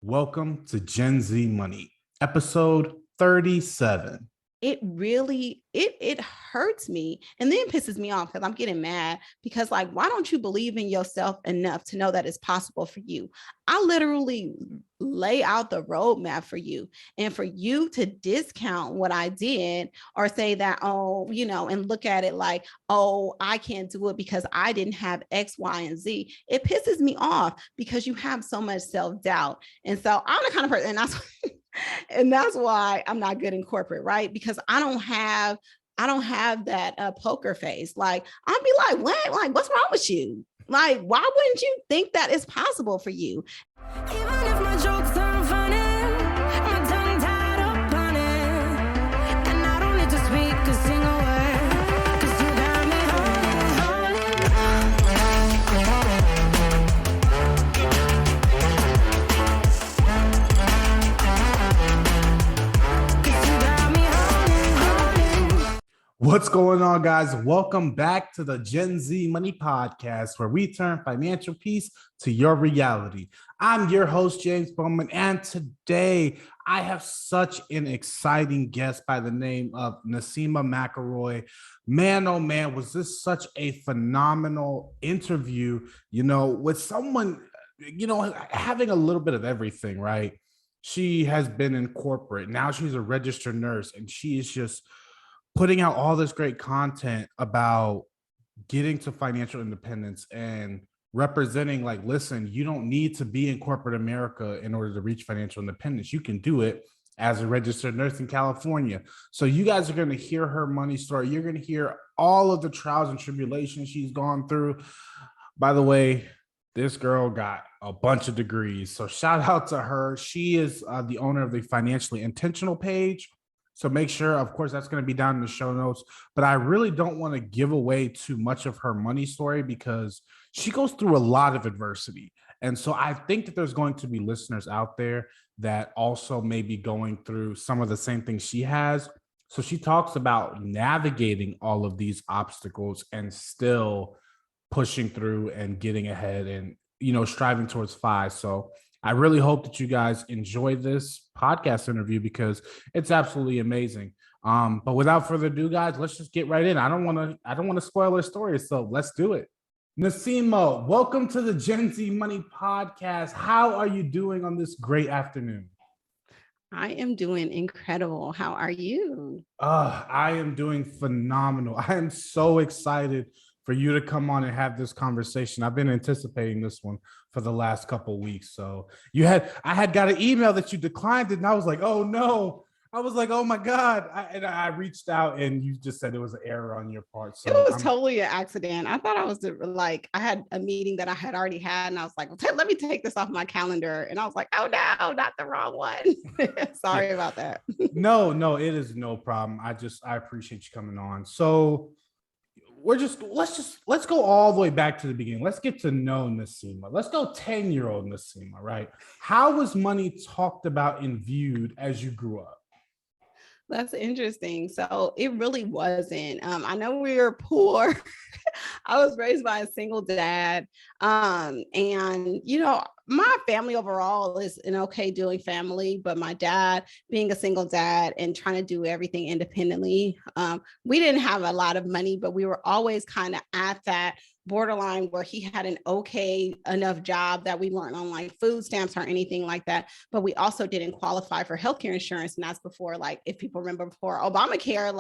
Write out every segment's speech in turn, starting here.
Welcome to Gen Z Money, episode 37. It hurts me and then pisses me off because I'm getting mad because why don't you believe in yourself enough to know that it's possible for you? I literally lay out the roadmap for you, and for you to discount what I did or say that, and look at it like, oh, I can't do it because I didn't have X, Y, and Z. It pisses me off because you have so much self-doubt. And so I'm the kind of person, and that's why I'm not good in corporate, right? Because I don't have that poker face. Like, I'll be like, what? Like, what's wrong with you? Like, why wouldn't you think that it's possible for you? Even if my jokes aren't funny, my tongue tied up on it, and I don't need to speak a single word, 'cause you got me holding. What's going on, guys? Welcome back to the Gen Z Money Podcast, where we turn financial peace to your reality. I'm your host, James Bowman, and today I have such an exciting guest by the name of Naseema Mcelroy. Man, oh man, was this such a phenomenal interview, with someone, having a little bit of everything, right? She has been in corporate. Now she's a registered nurse, and she is just putting out all this great content about getting to financial independence and representing, like, listen, you don't need to be in corporate America in order to reach financial independence. You can do it as a registered nurse in California. So you guys are going to hear her money story. You're going to hear all of the trials and tribulations she's gone through. By the way, this girl got a bunch of degrees. So shout out to her. She is the owner of the Financially Intentional page. So make sure, of course, that's going to be down in the show notes. But I really don't want to give away too much of her money story because she goes through a lot of adversity. And so I think that there's going to be listeners out there that also may be going through some of the same things she has. So she talks about navigating all of these obstacles and still pushing through and getting ahead and, striving towards FI. So I really hope that you guys enjoy this podcast interview because it's absolutely amazing. But without further ado, guys, let's just get right in. I don't want to spoil her story, so let's do it. Naseema, welcome to the Gen Z Money Podcast. How are you doing on this great afternoon? I am doing incredible. How are you? I am doing phenomenal. I am so excited for you to come on and have this conversation. I've been anticipating this one for the last couple of weeks. So I had got an email that you declined it, and I was like, oh no. I was like, oh my God. I reached out and you just said it was an error on your part. So it was totally an accident. I thought I had a meeting that I had already had, and I was like, well, let me take this off my calendar. And I was like, oh no, not the wrong one. Sorry about that. No, it is no problem. I appreciate you coming on. So let's go all the way back to the beginning. Let's get to know Naseema. Let's go 10-year-old Naseema, right? How was money talked about and viewed as you grew up? That's interesting. So it really wasn't. I know we were poor. I was raised by a single dad. And, my family overall is an okay doing family, but my dad being a single dad and trying to do everything independently, we didn't have a lot of money, but we were always kind of at that borderline where he had an okay enough job that we weren't on like food stamps or anything like that. But we also didn't qualify for healthcare insurance. And that's before, like, if people remember, before Obamacare,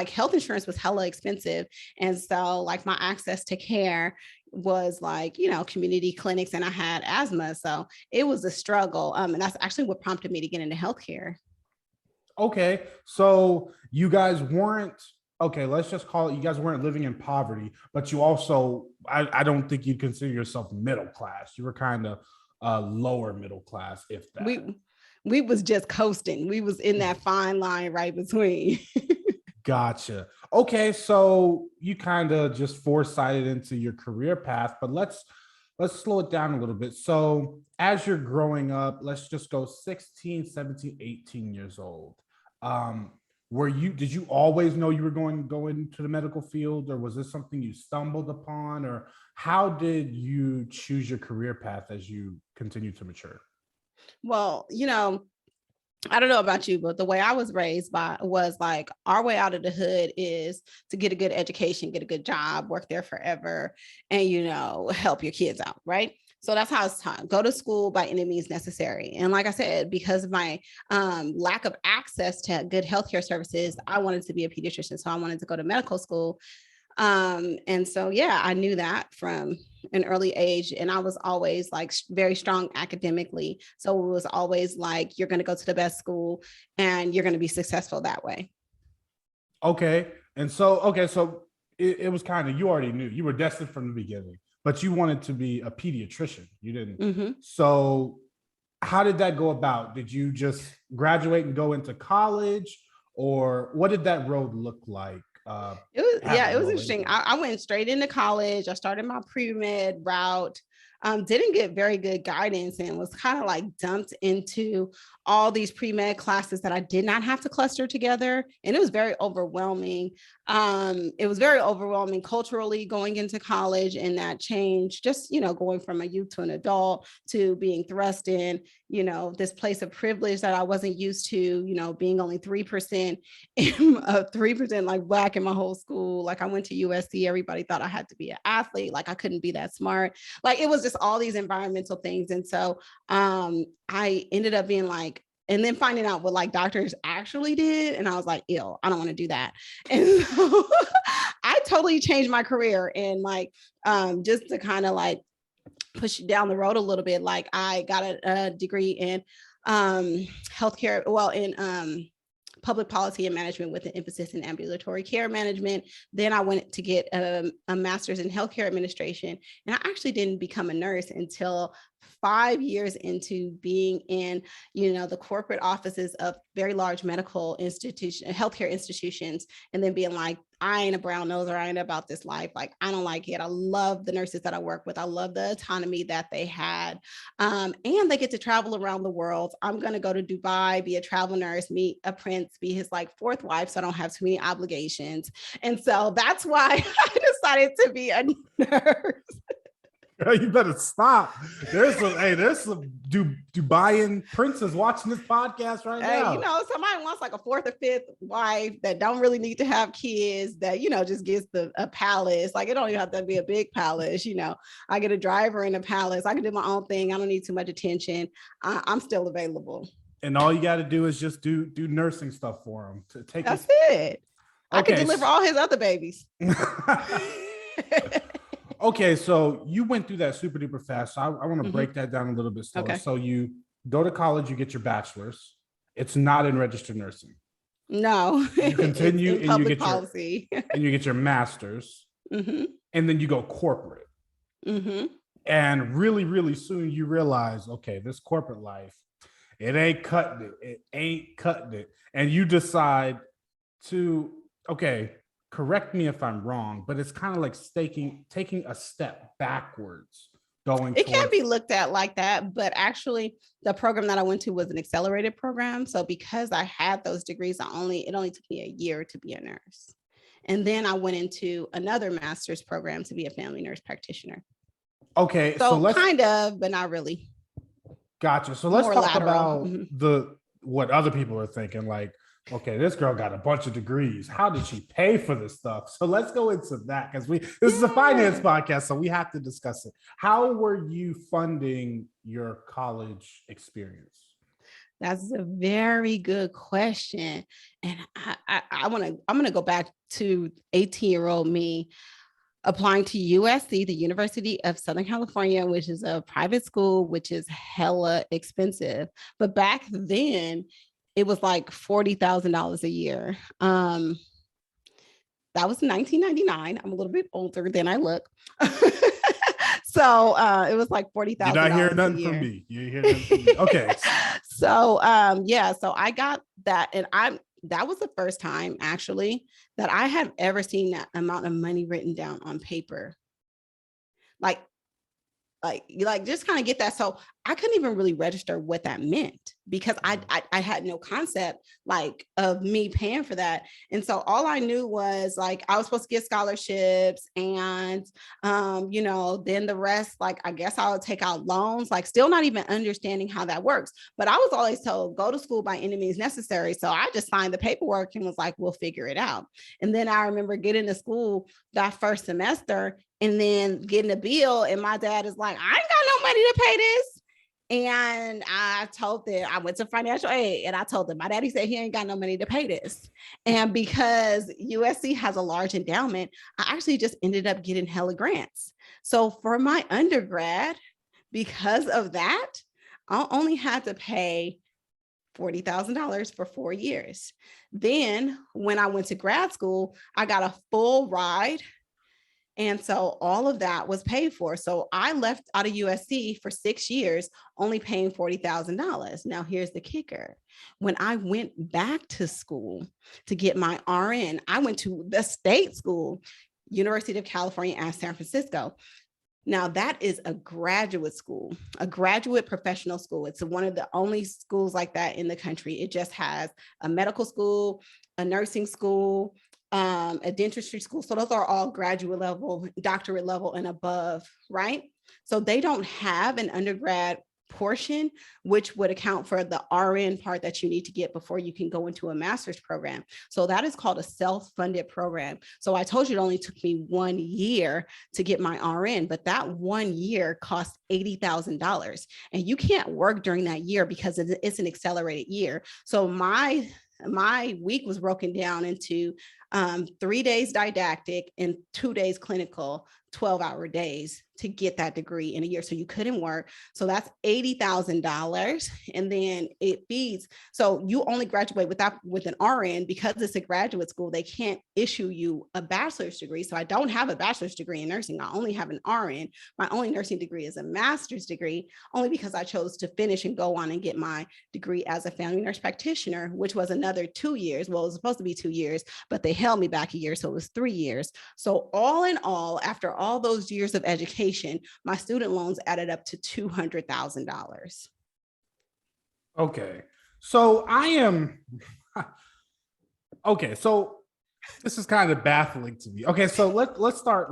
health insurance was hella expensive. And so like my access to care was like, community clinics, and I had asthma. So it was a struggle. And that's actually what prompted me to get into healthcare. Okay. So you guys weren't, okay, let's just call it, you guys weren't living in poverty, but you also, I don't think you'd consider yourself middle class. You were kind of lower middle class, if that. We was just coasting. We was in that fine line right between. Gotcha. Okay, so you kind of just foresighted into your career path, but let's slow it down a little bit. So as you're growing up, let's just go 16, 17, 18 years old. Did you always know you were going to go into the medical field, or was this something you stumbled upon, or how did you choose your career path as you continue to mature? Well, I don't know about you, but the way I was raised was like our way out of the hood is to get a good education, get a good job, work there forever, and help your kids out, right? So that's how it's taught. Go to school by any means necessary. And like I said, because of my lack of access to good healthcare services, I wanted to be a pediatrician. So I wanted to go to medical school. And so, yeah, I knew that from an early age, and I was always like very strong academically. So it was always like, you're going to go to the best school and you're going to be successful that way. Okay. And so, so it was kind of, you already knew you were destined from the beginning, but you wanted to be a pediatrician. You didn't. Mm-hmm. So how did that go about? Did you just graduate and go into college, or what did that road look like? It was interesting. I went straight into college. I started my pre-med route. Didn't get very good guidance and was kind of like dumped into all these pre-med classes that I did not have to cluster together. And it was very overwhelming. It was very overwhelming culturally going into college, and that change, just, going from a youth to an adult to being thrust in, this place of privilege that I wasn't used to, being only 3% 3% like Black in my whole school. Like I went to USC, everybody thought I had to be an athlete. Like I couldn't be that smart. Like it was just all these environmental things. And so I ended up being like, and then finding out what like doctors actually did. And I was like, ew, I don't want to do that. And so I totally changed my career. And like, just to kind of like push down the road a little bit, like I got a degree in healthcare, in public policy and management with an emphasis in ambulatory care management. Then I went to get a master's in healthcare administration. And I actually didn't become a nurse until 5 years into being in, the corporate offices of very large medical institutions, healthcare institutions, and then being like, I ain't a brown noser. I ain't about this life. Like, I don't like it. I love the nurses that I work with. I love the autonomy that they had. And they get to travel around the world. I'm going to go to Dubai, be a travel nurse, meet a prince, be his like fourth wife. So I don't have too many obligations. And so that's why I decided to be a nurse. You better stop. There's some Dubaian princes watching this podcast right now. Somebody wants like a fourth or fifth wife that don't really need to have kids, that, just gets a palace. Like it don't even have to be a big palace. I get a driver in a palace. I can do my own thing. I don't need too much attention. I'm still available. And all you got to do is just do nursing stuff for him. That's it. I can deliver all his other babies. Okay, so you went through that super duper fast. So I want to break that down a little bit slower. Okay. So you go to college, you get your bachelor's. It's not in registered nursing. No. You continue and you get policy. And you get your master's. Mm-hmm. And then you go corporate. Mm-hmm. And really, really soon you realize, okay, this corporate life, it ain't cutting it. It ain't cutting it. And you decide to, okay, correct me if I'm wrong, but it's kind of like taking a step backwards. It can be looked at like that, but actually the program that I went to was an accelerated program. So because I had those degrees, it only took me a year to be a nurse. And then I went into another master's program to be a family nurse practitioner. Okay. So kind of, but not really. Gotcha. So let's talk about what other people are thinking. Like, okay, this girl got a bunch of degrees. How did she pay for this stuff? So let's go into that, because this is a finance podcast, so we have to discuss it. How were you funding your college experience? That's a very good question. And I'm going to go back to 18-year-old me applying to USC, the University of Southern California, which is a private school, which is hella expensive. But back then, it was like $40,000 a year. That was 1999. I'm a little bit older than I look. So it was like $40,000. You're not hearing nothing from me. You hear nothing from me. Okay. So so I got that, and that was the first time actually that I have ever seen that amount of money written down on paper. Like just kind of get that. So I couldn't even really register what that meant because I had no concept like of me paying for that. And so all I knew was like I was supposed to get scholarships and then the rest, like I guess I would take out loans, like still not even understanding how that works. But I was always told go to school by any means necessary. So I just signed the paperwork and was like, we'll figure it out. And then I remember getting to school that first semester and then getting a bill, and my dad is like, I ain't got no money to pay this. And I told them, I went to financial aid and I told them, my daddy said he ain't got no money to pay this. And because USC has a large endowment, I actually just ended up getting hella grants. So for my undergrad, because of that, I only had to pay $40,000 for 4 years. Then when I went to grad school, I got a full ride. And so all of that was paid for. So I left out of USC for 6 years, only paying $40,000. Now, here's the kicker. When I went back to school to get my RN, I went to the state school, University of California at San Francisco. Now, that is a graduate school, a graduate professional school. It's one of the only schools like that in the country. It just has a medical school, a nursing school, a dentistry school. So those are all graduate level, doctorate level and above, right? So they don't have an undergrad portion, which would account for the RN part that you need to get before you can go into a master's program. So that is called a self-funded program. So I told you it only took me 1 year to get my RN, but that 1 year cost $80,000. And you can't work during that year because it's an accelerated year. So my week was broken down into 3 days didactic and 2 days clinical, 12-hour days to get that degree in a year. So you couldn't work. So that's $80,000. And then it feeds. So you only graduate with an RN because it's a graduate school. They can't issue you a bachelor's degree. So I don't have a bachelor's degree in nursing. I only have an RN. My only nursing degree is a master's degree, only because I chose to finish and go on and get my degree as a family nurse practitioner, which was another 2 years. Well, it was supposed to be 2 years, but they held me back a year. So it was 3 years. So all in all, after all those years of education, my student loans added up to $200,000. Okay. So I am, okay. So this is kind of baffling to me. Okay. So let's start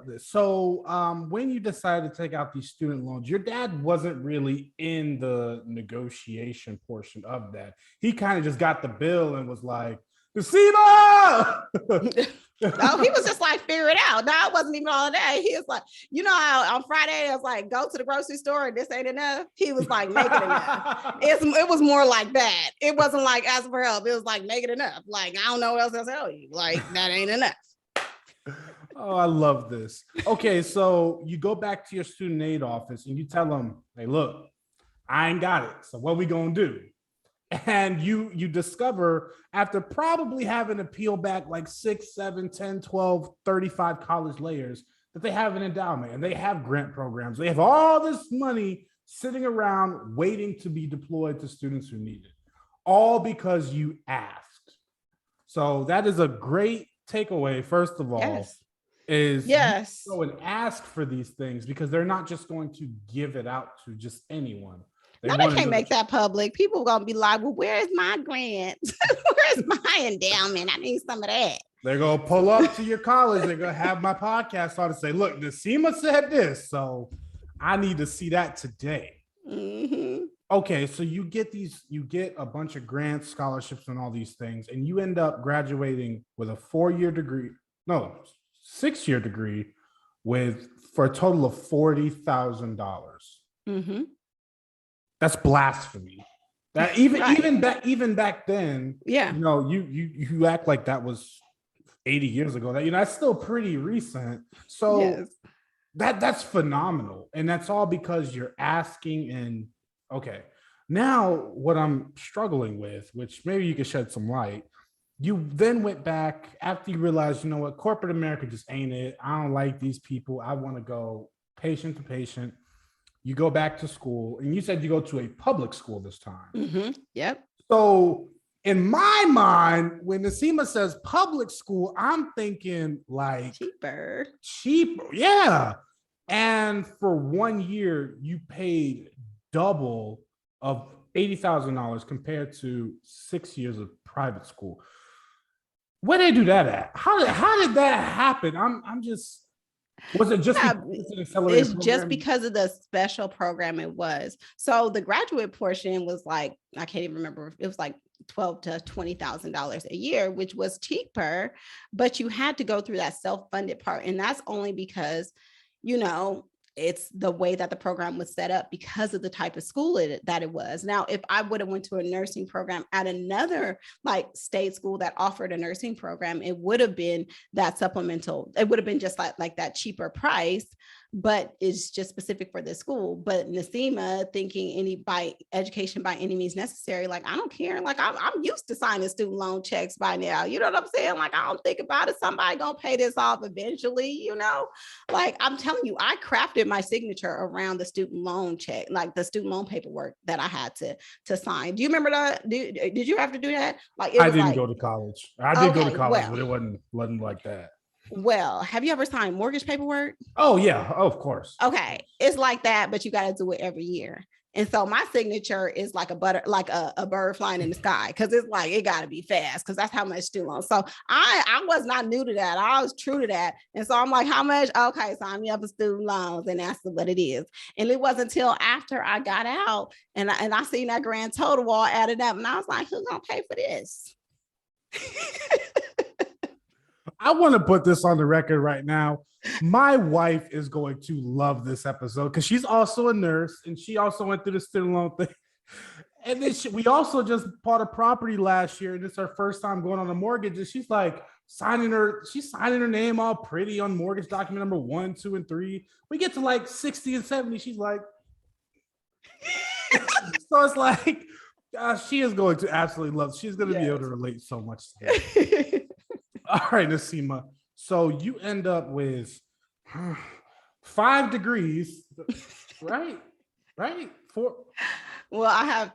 this. So when you decided to take out these student loans, your dad wasn't really in the negotiation portion of that. He kind of just got the bill and was like, Naseema! No, he was just like, figure it out. No, I wasn't even all that. He was like, how on Friday I was like, go to the grocery store and this ain't enough. He was like, make it enough. It was more like that. It wasn't like ask for help. It was like, make it enough. Like, I don't know what else to tell you. Like, that ain't enough. Oh, I love this. Okay, so you go back to your student aid office and you tell them, hey, look, I ain't got it. So what we gonna do? And you discover after probably having to peel back like 6, 7, 10, 12, 35 college layers that they have an endowment and they have grant programs. They have all this money sitting around waiting to be deployed to students who need it, all because you asked. So that is a great takeaway, first of all, Yes. is Yes. go and ask for these things because they're not just going to give it out to just anyone. They can't make that public. People are going to be like, well, where's my grant? Where's my endowment? I need some of that. They're going to pull up to your college. They're going to have my podcast on and say, look, Naseema said this. So I need to see that today. Mm-hmm. Okay. So you get a bunch of grants, scholarships, and all these things, and you end up graduating with a 4-year degree. No, 6-year degree for a total of $40,000. Mm-hmm. That's blasphemy. That even right. even back then, yeah, you act like that was 80 years ago. That that's still pretty recent. So yes. that's phenomenal, and that's all because you're asking. And okay, now what I'm struggling with, which maybe you could shed some light. You then went back after you realized, you know what, corporate America just ain't it. I don't like these people. I want to go patient to patient. You go back to school, and you said you go to a public school this time. Mm-hmm. Yep. So in my mind, when Naseema says public school, I'm thinking like cheaper. Yeah. And for 1 year, you paid double of $80,000 compared to 6 years of private school. Where they do that at? How did that happen? I'm just. Was it just because it's an accelerated it's program? just because of the special program it was. So the graduate portion was like, I can't even remember. It was like $12,000 to $20,000 a year, which was cheaper, but you had to go through that self-funded part. And that's only because, you know, it's the way that the program was set up because of the type of school that it was. Now, if I would have went to a nursing program at another like state school that offered a nursing program, it would have been that supplemental. It would have been just like that cheaper price, but it's just specific for this school. But Naseema thinking by education by any means necessary, like, I don't care. Like, I'm used to signing student loan checks by now. You know what I'm saying? Like, I don't think about it. Somebody gonna pay this off eventually, you know? Like, I'm telling you, I crafted my signature around the student loan check, like the student loan paperwork that I had to sign. Do you remember that? Did you have to do that? Like, I didn't go to college. I did go to college, well, but it wasn't like that. Well, have you ever signed mortgage paperwork? Oh yeah, of course. Okay, it's like that, but you got to do it every year. And so my signature is like a bird flying in the sky, because it's like it got to be fast, because that's how much student loan. So I was not new to that. I was true to that. And so I'm like, how much? Okay, sign me up for student loans, and that's what it is. And it wasn't until after I got out and I seen that grand total all added up, and I was like, who's gonna pay for this? I want to put this on the record right now. My wife is going to love this episode because she's also a nurse and she also went through the student loan thing. And then we also just bought a property last year, and it's her first time going on a mortgage. And she's like signing her name all pretty on mortgage document number 1, 2, and 3. We get to like 60 and 70. She's like, so it's like, she is going to absolutely love. She's going to be able to relate so much to it. All right, Naseema. So you end up with 5 degrees, right? Right? 4. Well, I have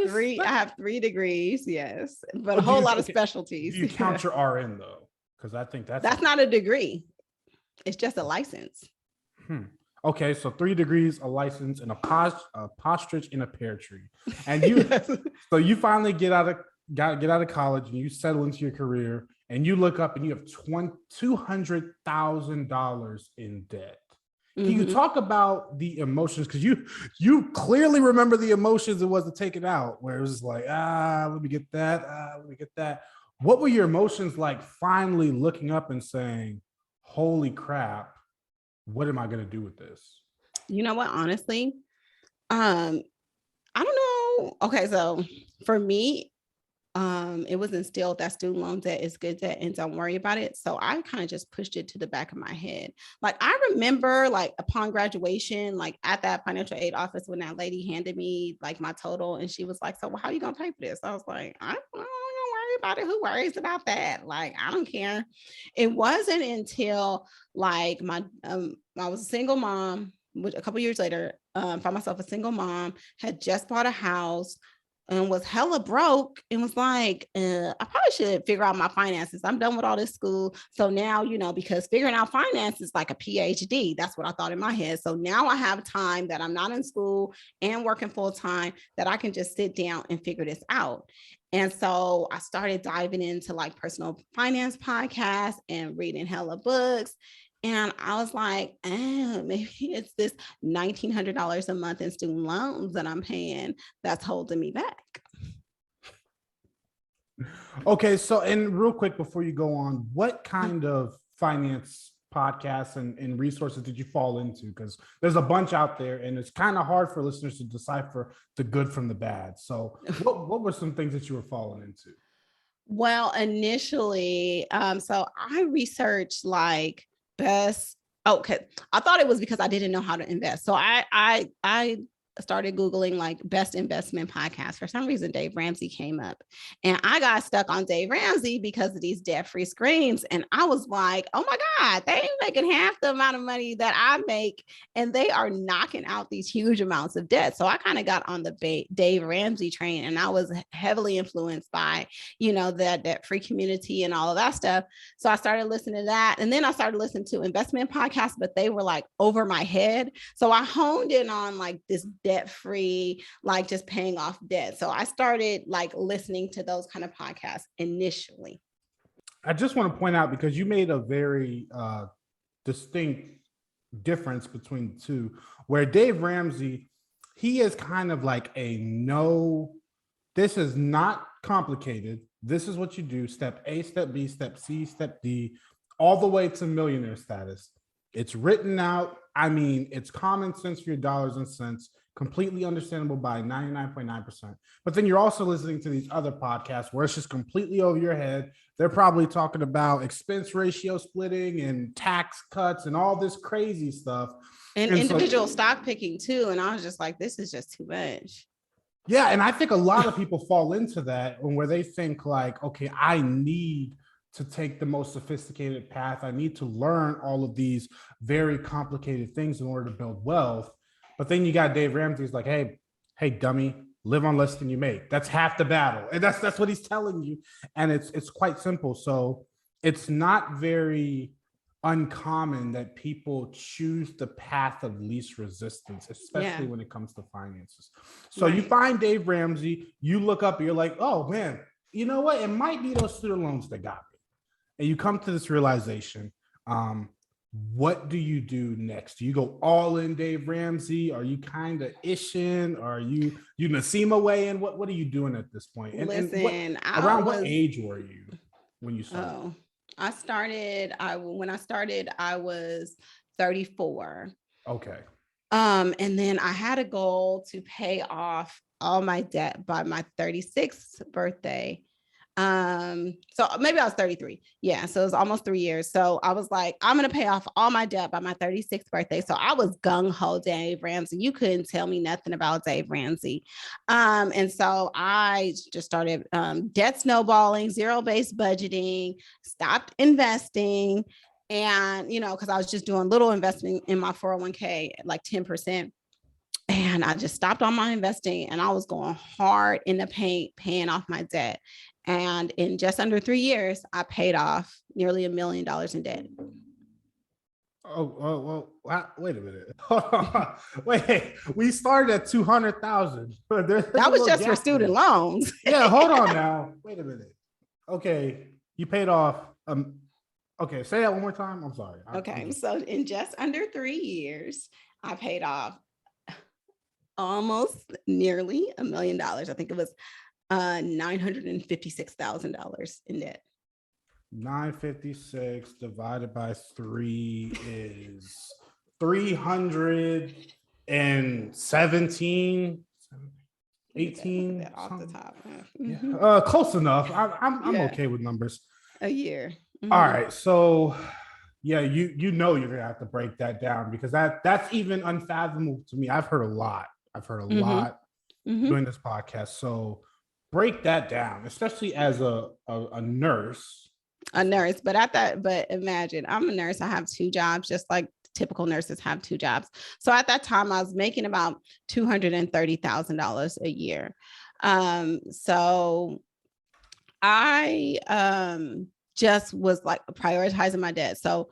3. I have 3 degrees, yes, but a whole lot of specialties. Do you count your RN though? Because I think that's not a degree. It's just a license. Okay, so 3 degrees, a license, and a postrich in a pear tree. And you, so you finally get out of college and you settle into your career. And you look up and you have $200,000 in debt. Can you talk about the emotions? Because you clearly remember the emotions it was to take it out, where it was like, let me get that. What were your emotions like finally looking up and saying, holy crap, what am I going to do with this? You know what? Honestly, I don't know. Okay, so for me, it was instilled that student loan debt is good debt and don't worry about it. So I kind of just pushed it to the back of my head. Like, I remember, like, upon graduation, like at that financial aid office, when that lady handed me like my total, and she was like, so, well, how are you gonna pay for this? I was like, I don't worry about it. Who worries about that? Like, I don't care. It wasn't until like I was a single mom, which a couple years later, found myself a single mom, had just bought a house, and was hella broke, and was like, I probably should figure out my finances. I'm done with all this school. So now, because figuring out finances is like a PhD. That's what I thought in my head. So now I have time that I'm not in school and working full time, that I can just sit down and figure this out. And so I started diving into like personal finance podcasts and reading hella books. And I was like, maybe it's this $1,900 a month in student loans that I'm paying that's holding me back. Okay, so, and real quick before you go on, what kind of finance podcasts and resources did you fall into? Because there's a bunch out there, and it's kind of hard for listeners to decipher the good from the bad. So what were some things that you were falling into? Well, initially, so I researched like best. Okay, I thought it was because I didn't know how to invest. So I started Googling like best investment podcasts. For some reason, Dave Ramsey came up, and I got stuck on Dave Ramsey because of these debt-free screens. And I was like, oh my God, they ain't making half the amount of money that I make, and they are knocking out these huge amounts of debt. So I kind of got on the Dave Ramsey train, and I was heavily influenced by, that debt-free community and all of that stuff. So I started listening to that. And then I started listening to investment podcasts, but they were like over my head. So I honed in on like this debt free, like just paying off debt. So I started like listening to those kind of podcasts initially. I just want to point out, because you made a very distinct difference between the two, where Dave Ramsey, he is kind of like a no, this is not complicated. This is what you do. Step A, step B, step C, step D, all the way to millionaire status. It's written out. I mean, it's common sense for your dollars and cents, completely understandable by 99.9%. But then you're also listening to these other podcasts where it's just completely over your head. They're probably talking about expense ratio splitting and tax cuts and all this crazy stuff. And individual stock picking too. And I was just like, this is just too much. Yeah. And I think a lot of people fall into that where they think like, okay, I need to take the most sophisticated path. I need to learn all of these very complicated things in order to build wealth. But then you got Dave Ramsey's like, hey, dummy, live on less than you make. That's half the battle. And that's what he's telling you. And it's quite simple. So it's not very uncommon that people choose the path of least resistance, especially when it comes to finances. So you find Dave Ramsey, you look up, and you're like, oh man, you know what? It might be those student loans that got me. And you come to this realization. What do you do next? Do you go all in Dave Ramsey? Are you kind of ishing? Are you Naseema way in? What are you doing at this point? And, listen, around what age were you when you started? Oh, when I started, I was 34. Okay. And then I had a goal to pay off all my debt by my 36th birthday. So maybe I was 33. Yeah. So it was almost 3 years. So I was like, I'm going to pay off all my debt by my 36th birthday. So I was gung-ho Dave Ramsey. You couldn't tell me nothing about Dave Ramsey. And so I just started debt snowballing, zero-based budgeting, stopped investing. And, because I was just doing little investing in my 401k, like 10%. And I just stopped on my investing and I was going hard in the paint, paying off my debt. And in just under 3 years, I paid off nearly $1 million in debt. Oh, well, wait a minute. Wait, we started at 200,000. That was just for student loans. Yeah, hold on now. Wait a minute. Okay, you paid off. Okay, say that one more time. I'm sorry. Okay, so in just under 3 years, I paid off almost nearly $1 million. I think it was $956,000 in debt. 956 divided by 3 is 317, 18 off the top. Yeah. Close enough. I'm okay with numbers. A year. All right, so yeah, you're gonna have to break that down, because that's even unfathomable to me. I've heard a lot doing this podcast. So break that down, especially as a nurse. But imagine I'm a nurse. I have 2 jobs, just like typical nurses have 2 jobs. So at that time I was making about $230,000 a year. So I just was like prioritizing my debt. So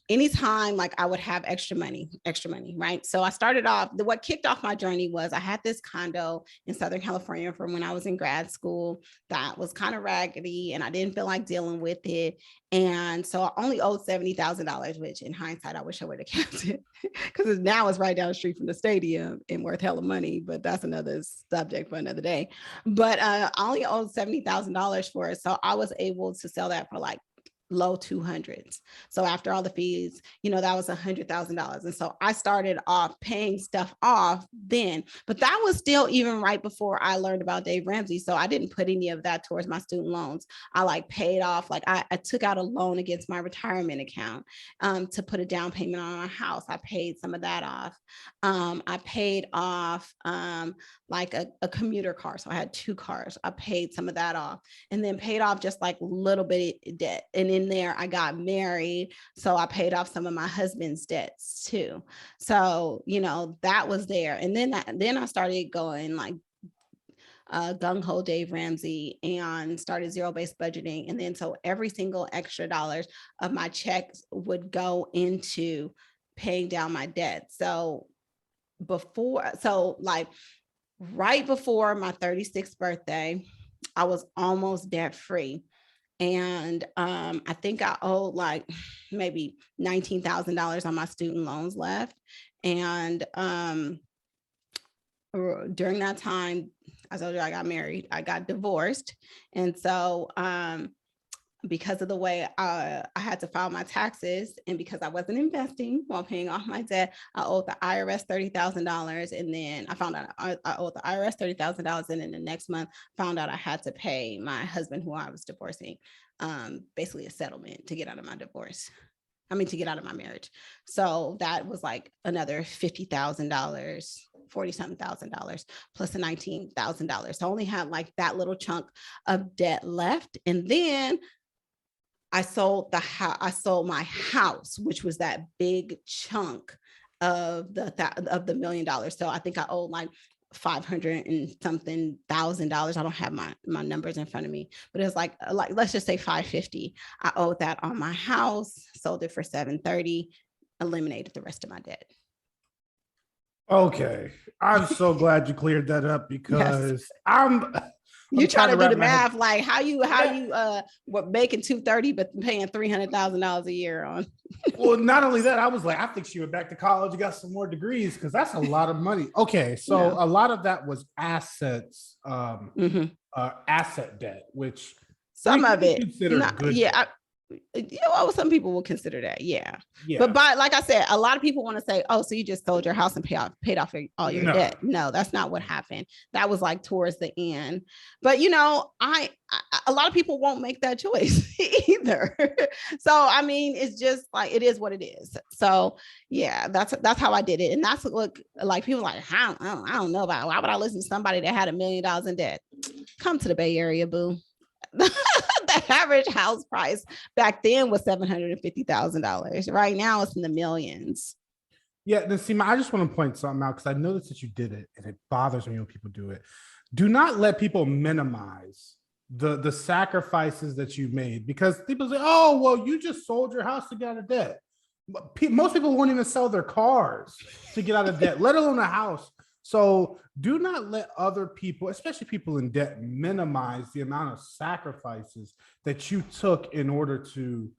anytime like I would have extra money, right? So I started off, what kicked off my journey was I had this condo in Southern California from when I was in grad school that was kind of raggedy and I didn't feel like dealing with it. And so I only owed $70,000, which in hindsight, I wish I would have kept it because now it's right down the street from the stadium and worth hella money, but that's another subject for another day. But I only owed $70,000 for it. So I was able to sell that for like low 200s. So after all the fees, that was $100,000. And so I started off paying stuff off then, but that was still even right before I learned about Dave Ramsey. So I didn't put any of that towards my student loans. I like paid off, like I took out a loan against my retirement account to put a down payment on our house. I paid some of that off. I paid off like a commuter car. So I had 2 cars. I paid some of that off and then paid off just like a little bit of debt. And in there, I got married. So I paid off some of my husband's debts too. So, that was there. And then I started going like gung-ho Dave Ramsey and started zero-based budgeting. And then so every single extra dollars of my checks would go into paying down my debt. So right before my 36th birthday, I was almost debt free. And I think I owed like maybe $19,000 on my student loans left. And during that time, I told you I got married, I got divorced. And so because of the way I had to file my taxes, and because I wasn't investing while paying off my debt, I owed the IRS $30,000. And then I found out I owed the IRS $30,000. And then the next month, found out I had to pay my husband, who I was divorcing, basically a settlement to get out of my divorce. To get out of my marriage. So that was like another $50,000, 40 something $1,000 plus the $19,000. So I only had like that little chunk of debt left. And then I sold my house, which was that big chunk of the $1 million. So I think I owed like 500 and something $1,000. I don't have my numbers in front of me, but it was like let's just say 550. I owed that on my house, sold it for 730, eliminated the rest of my debt. Okay, I'm so glad you cleared that up, because you try to do the math, like how you were making 230 but paying $300,000 a year on. Well, not only that, I was like, I think she went back to college and got some more degrees, because that's a lot of money. Okay, so a lot of that was assets, asset debt, which some of it, some people will consider that, But like I said, a lot of people want to say, oh, so you just sold your house and paid off all your debt. No, that's not what happened. That was like towards the end. But a lot of people won't make that choice either. So it's just like, it is what it is. So that's how I did it. And that's what, like, people are like, I don't know about, why would I listen to somebody that had $1 million in debt? Come to the Bay Area, boo. The average house price back then was $750,000. Right now it's in the millions. Yeah, Naseema, I just want to point something out, because I noticed that you did it, and it bothers me when people do it. Do not let people minimize the sacrifices that you made, because people say, oh, well, you just sold your house to get out of debt. Most people won't even sell their cars to get out of debt, let alone a house. So do not let other people, especially people in debt, minimize the amount of sacrifices that you took in order to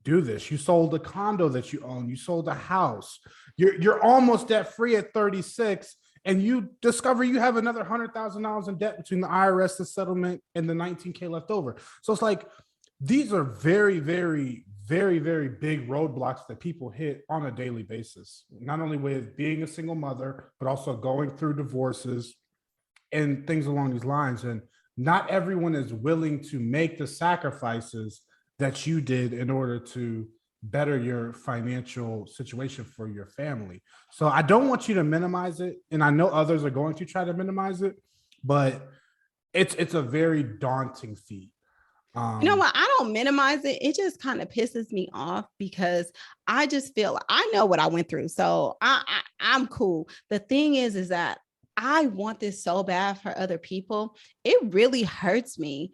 do this. You sold a condo that you own. You sold a house. You're almost debt free at 36, and you discover you have another $100,000 in debt between the IRS, the settlement, and the $19K left over. So it's like, these are very, very, very, very big roadblocks that people hit on a daily basis, not only with being a single mother, but also going through divorces and things along these lines. And not everyone is willing to make the sacrifices that you did in order to better your financial situation for your family. So I don't want you to minimize it. And I know others are going to try to minimize it, but it's a very daunting feat. You know what? I don't minimize it. It just kind of pisses me off, because I just feel I know what I went through. So I'm cool. The thing is that I want this so bad for other people. It really hurts me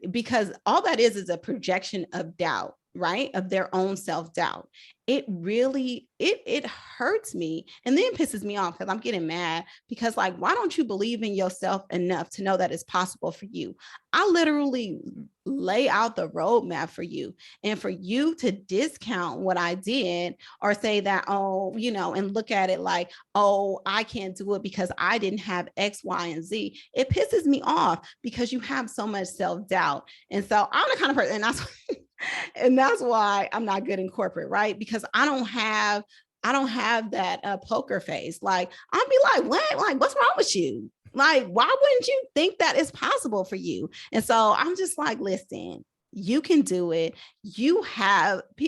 because all that is a projection of doubt, right? Of their own self-doubt. It really, it hurts me, and then pisses me off, because I'm getting mad, because like, why don't you believe in yourself enough to know that it's possible for you? I literally lay out the roadmap for you, and for you to discount what I did, or say that, oh, and look at it like, oh, I can't do it because I didn't have X, Y, and Z. It pisses me off, because you have so much self-doubt. And so I'm the kind of person, and that's why I'm not good in corporate, right? Because I don't have that poker face. Like, I'll be like, what? Like, what's wrong with you? Like, why wouldn't you think that it's possible for you? And so I'm just like, listen, you can do it.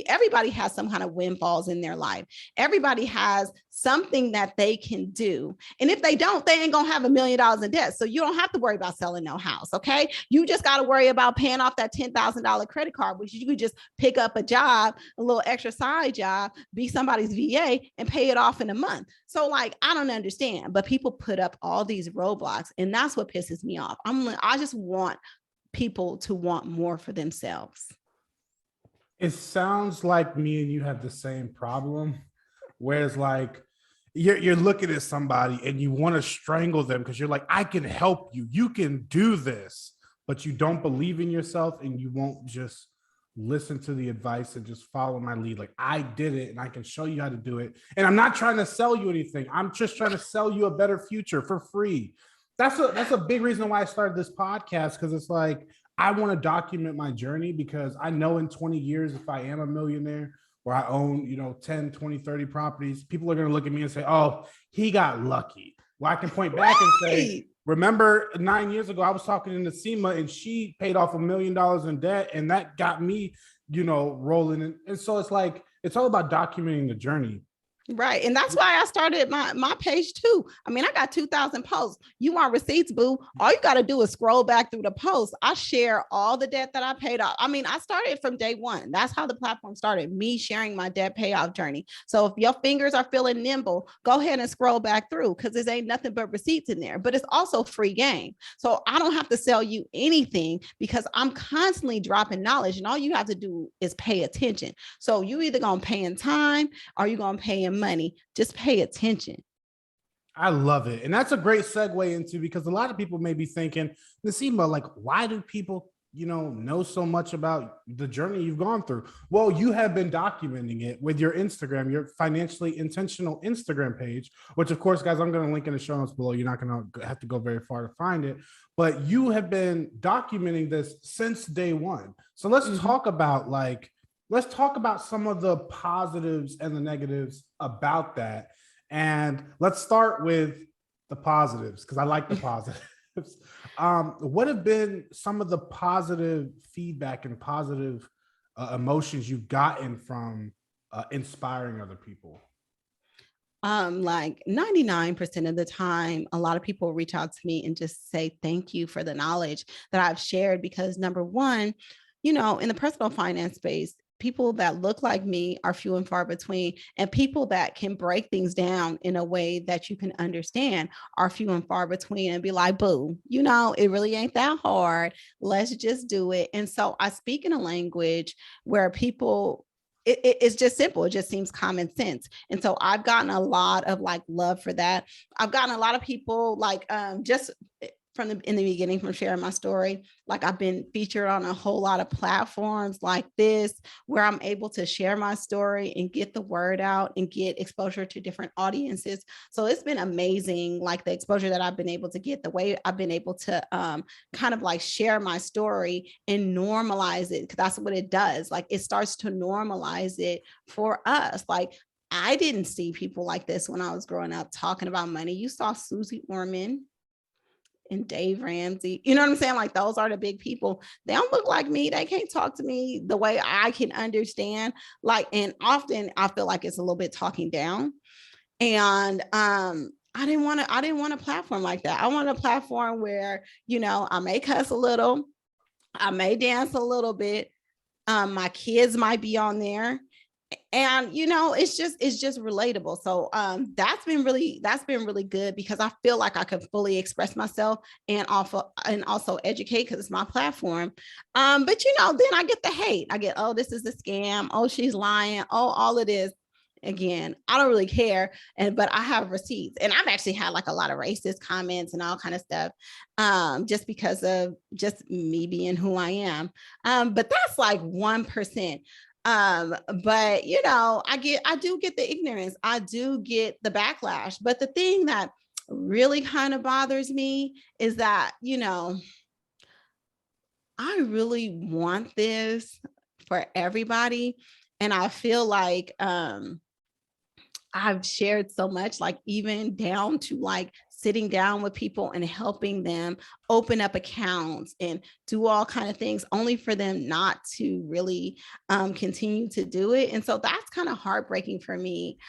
Everybody has some kind of windfalls in their life. Everybody has something that they can do. And if they don't, they ain't going to have $1 million in debt. So you don't have to worry about selling no house. Okay. You just got to worry about paying off that $10,000 credit card, which you could just pick up a job, a little extra side job, be somebody's VA, and pay it off in a month. So like, I don't understand, but people put up all these roadblocks, and that's what pisses me off. I just want people to want more for themselves. It sounds like me and you have the same problem. Whereas, like, you're looking at somebody and you want to strangle them because you're like, I can help you. You can do this, but you don't believe in yourself and you won't just listen to the advice and just follow my lead. Like, I did it and I can show you how to do it. And I'm not trying to sell you anything. I'm just trying to sell you a better future for free. That's a big reason why I started this podcast, because it's like I want to document my journey, because I know in 20 years, if I am a millionaire or I own, 10, 20, 30 properties, people are going to look at me and say, oh, he got lucky. Well, I can point back and say, remember 9 years ago, I was talking to Naseema and she paid off $1 million in debt, and that got me, rolling. And so it's like, it's all about documenting the journey. Right. And that's why I started my page too. I mean, I got 2,000 posts. You want receipts, boo? All you got to do is scroll back through the posts. I share all the debt that I paid off. I mean, I started from day one. That's how the platform started, me sharing my debt payoff journey. So if your fingers are feeling nimble, go ahead and scroll back through, because there ain't nothing but receipts in there. But it's also free game. So I don't have to sell you anything, because I'm constantly dropping knowledge, and all you have to do is pay attention. So you either going to pay in time or you going to pay in money. Just pay attention. I love it. And that's a great segue into, because a lot of people may be thinking, Naseema, like, why do people, know so much about the journey you've gone through? Well, you have been documenting it with your Instagram, your financially intentional Instagram page, which of course, guys, I'm going to link in the show notes below. You're not going to have to go very far to find it, but you have been documenting this since day one. So let's talk about some of the positives and the negatives about that. And let's start with the positives, because I like the positives. What have been some of the positive feedback and positive emotions you've gotten from inspiring other people? Like 99% of the time, a lot of people reach out to me and just say thank you for the knowledge that I've shared, because number one, in the personal finance space, people that look like me are few and far between, and people that can break things down in a way that you can understand are few and far between, and be like, boo, it really ain't that hard. Let's just do it. And so I speak in a language where people, it's just simple. It just seems common sense. And so I've gotten a lot of love for that. I've gotten a lot of people just in the beginning, from sharing my story, I've been featured on a whole lot of platforms like this, where I'm able to share my story and get the word out and get exposure to different audiences. So it's been amazing, the exposure that I've been able to get, the way I've been able to kind of share my story and normalize it, because that's what it does. It starts to normalize it for us. I didn't see people like this when I was growing up talking about money. You saw Susie Orman and Dave Ramsey, you know what I'm saying? Those are the big people. They don't look like me. They can't talk to me the way I can understand. And often I feel like it's a little bit talking down. And I didn't want a platform like that. I wanted a platform where, I may cuss a little, I may dance a little bit. My kids might be on there. And it's just relatable. So that's been really good, because I feel like I could fully express myself and also educate, because it's my platform. But then I get the hate. I get, oh, this is a scam, oh, she's lying, oh, all it is. Again, I don't really care. But I have receipts, and I've actually had a lot of racist comments and all kind of stuff, just because of just me being who I am. But that's 1%. But I do get the ignorance, I do get the backlash. But the thing that really kind of bothers me is that, I really want this for everybody. And I feel like I've shared so much, even down to sitting down with people and helping them open up accounts and do all kind of things, only for them not to really continue to do it. And so that's kind of heartbreaking for me,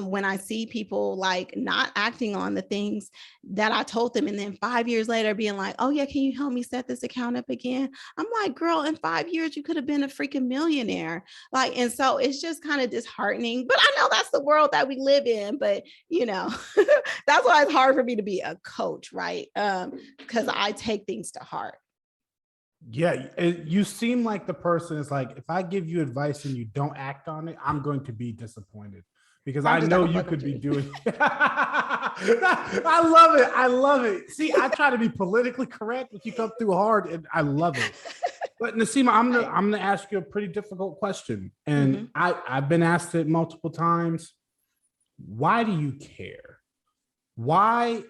when I see people not acting on the things that I told them, and then 5 years later being like, oh yeah, can you help me set this account up again? I'm like, girl, in 5 years you could have been a freaking millionaire. And so it's just kind of disheartening. But I know that's the world that we live in. But that's why it's hard for me to be a coach, right? Because I take things to heart. Yeah, you seem like the person is if I give you advice and you don't act on it, I'm going to be disappointed. because I'm I just not know gonna you fuck with could be you. doing. I love it. I love it. See, I try to be politically correct, but you come through hard, and I love it. But Naseema, Right. I'm gonna ask you a pretty difficult question, and Mhm. I've been asked it multiple times. Why do you care? Why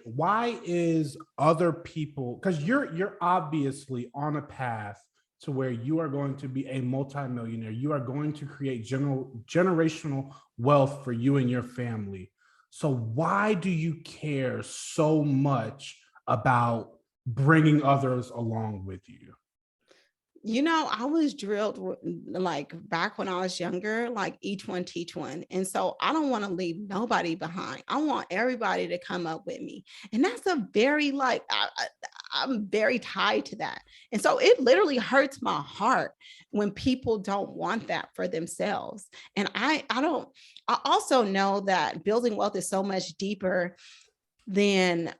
is other people, because you're obviously on a path to where you are going to be a multimillionaire. You are going to create generational wealth for you and your family. So why do you care so much about bringing others along with you? I was drilled like back when I was younger, like each one teach one. And so I don't want to leave nobody behind. I want everybody to come up with me. And that's a very like I'm very tied to that. And so it literally hurts my heart when people don't want that for themselves. And I also know that building wealth is so much deeper than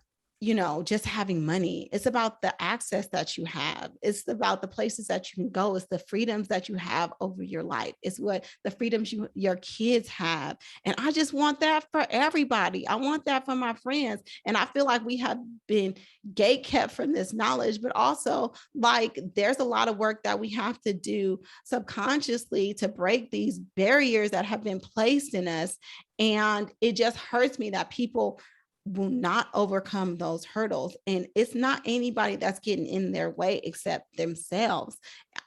just having money. It's about the access that you have. It's about the places that you can go. It's the freedoms that you have over your life. It's what the freedoms your kids have. And I just want that for everybody. I want that for my friends. And I feel like we have been gate kept from this knowledge, but also like there's a lot of work that we have to do subconsciously to break these barriers that have been placed in us. And it just hurts me that people will not overcome those hurdles. And it's not anybody that's getting in their way except themselves.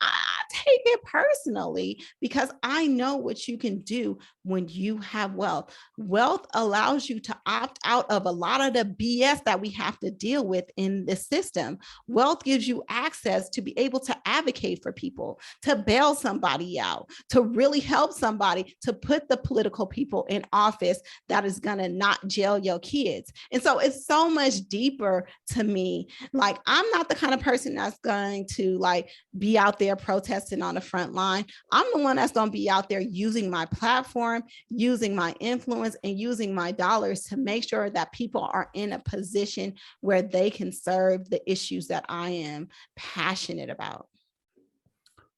I take it personally because I know what you can do when you have wealth. Wealth allows you to opt out of a lot of the BS that we have to deal with in the system. Wealth gives you access to be able to advocate for people, to bail somebody out, to really help somebody, to put the political people in office that is going to not jail your kids. And so it's so much deeper to me. Like, I'm not the kind of person that's going to like be out there protesting on the front line. I'm the one that's going to be out there using my platform, using my influence, and using my dollars to make sure that people are in a position where they can serve the issues that I am passionate about.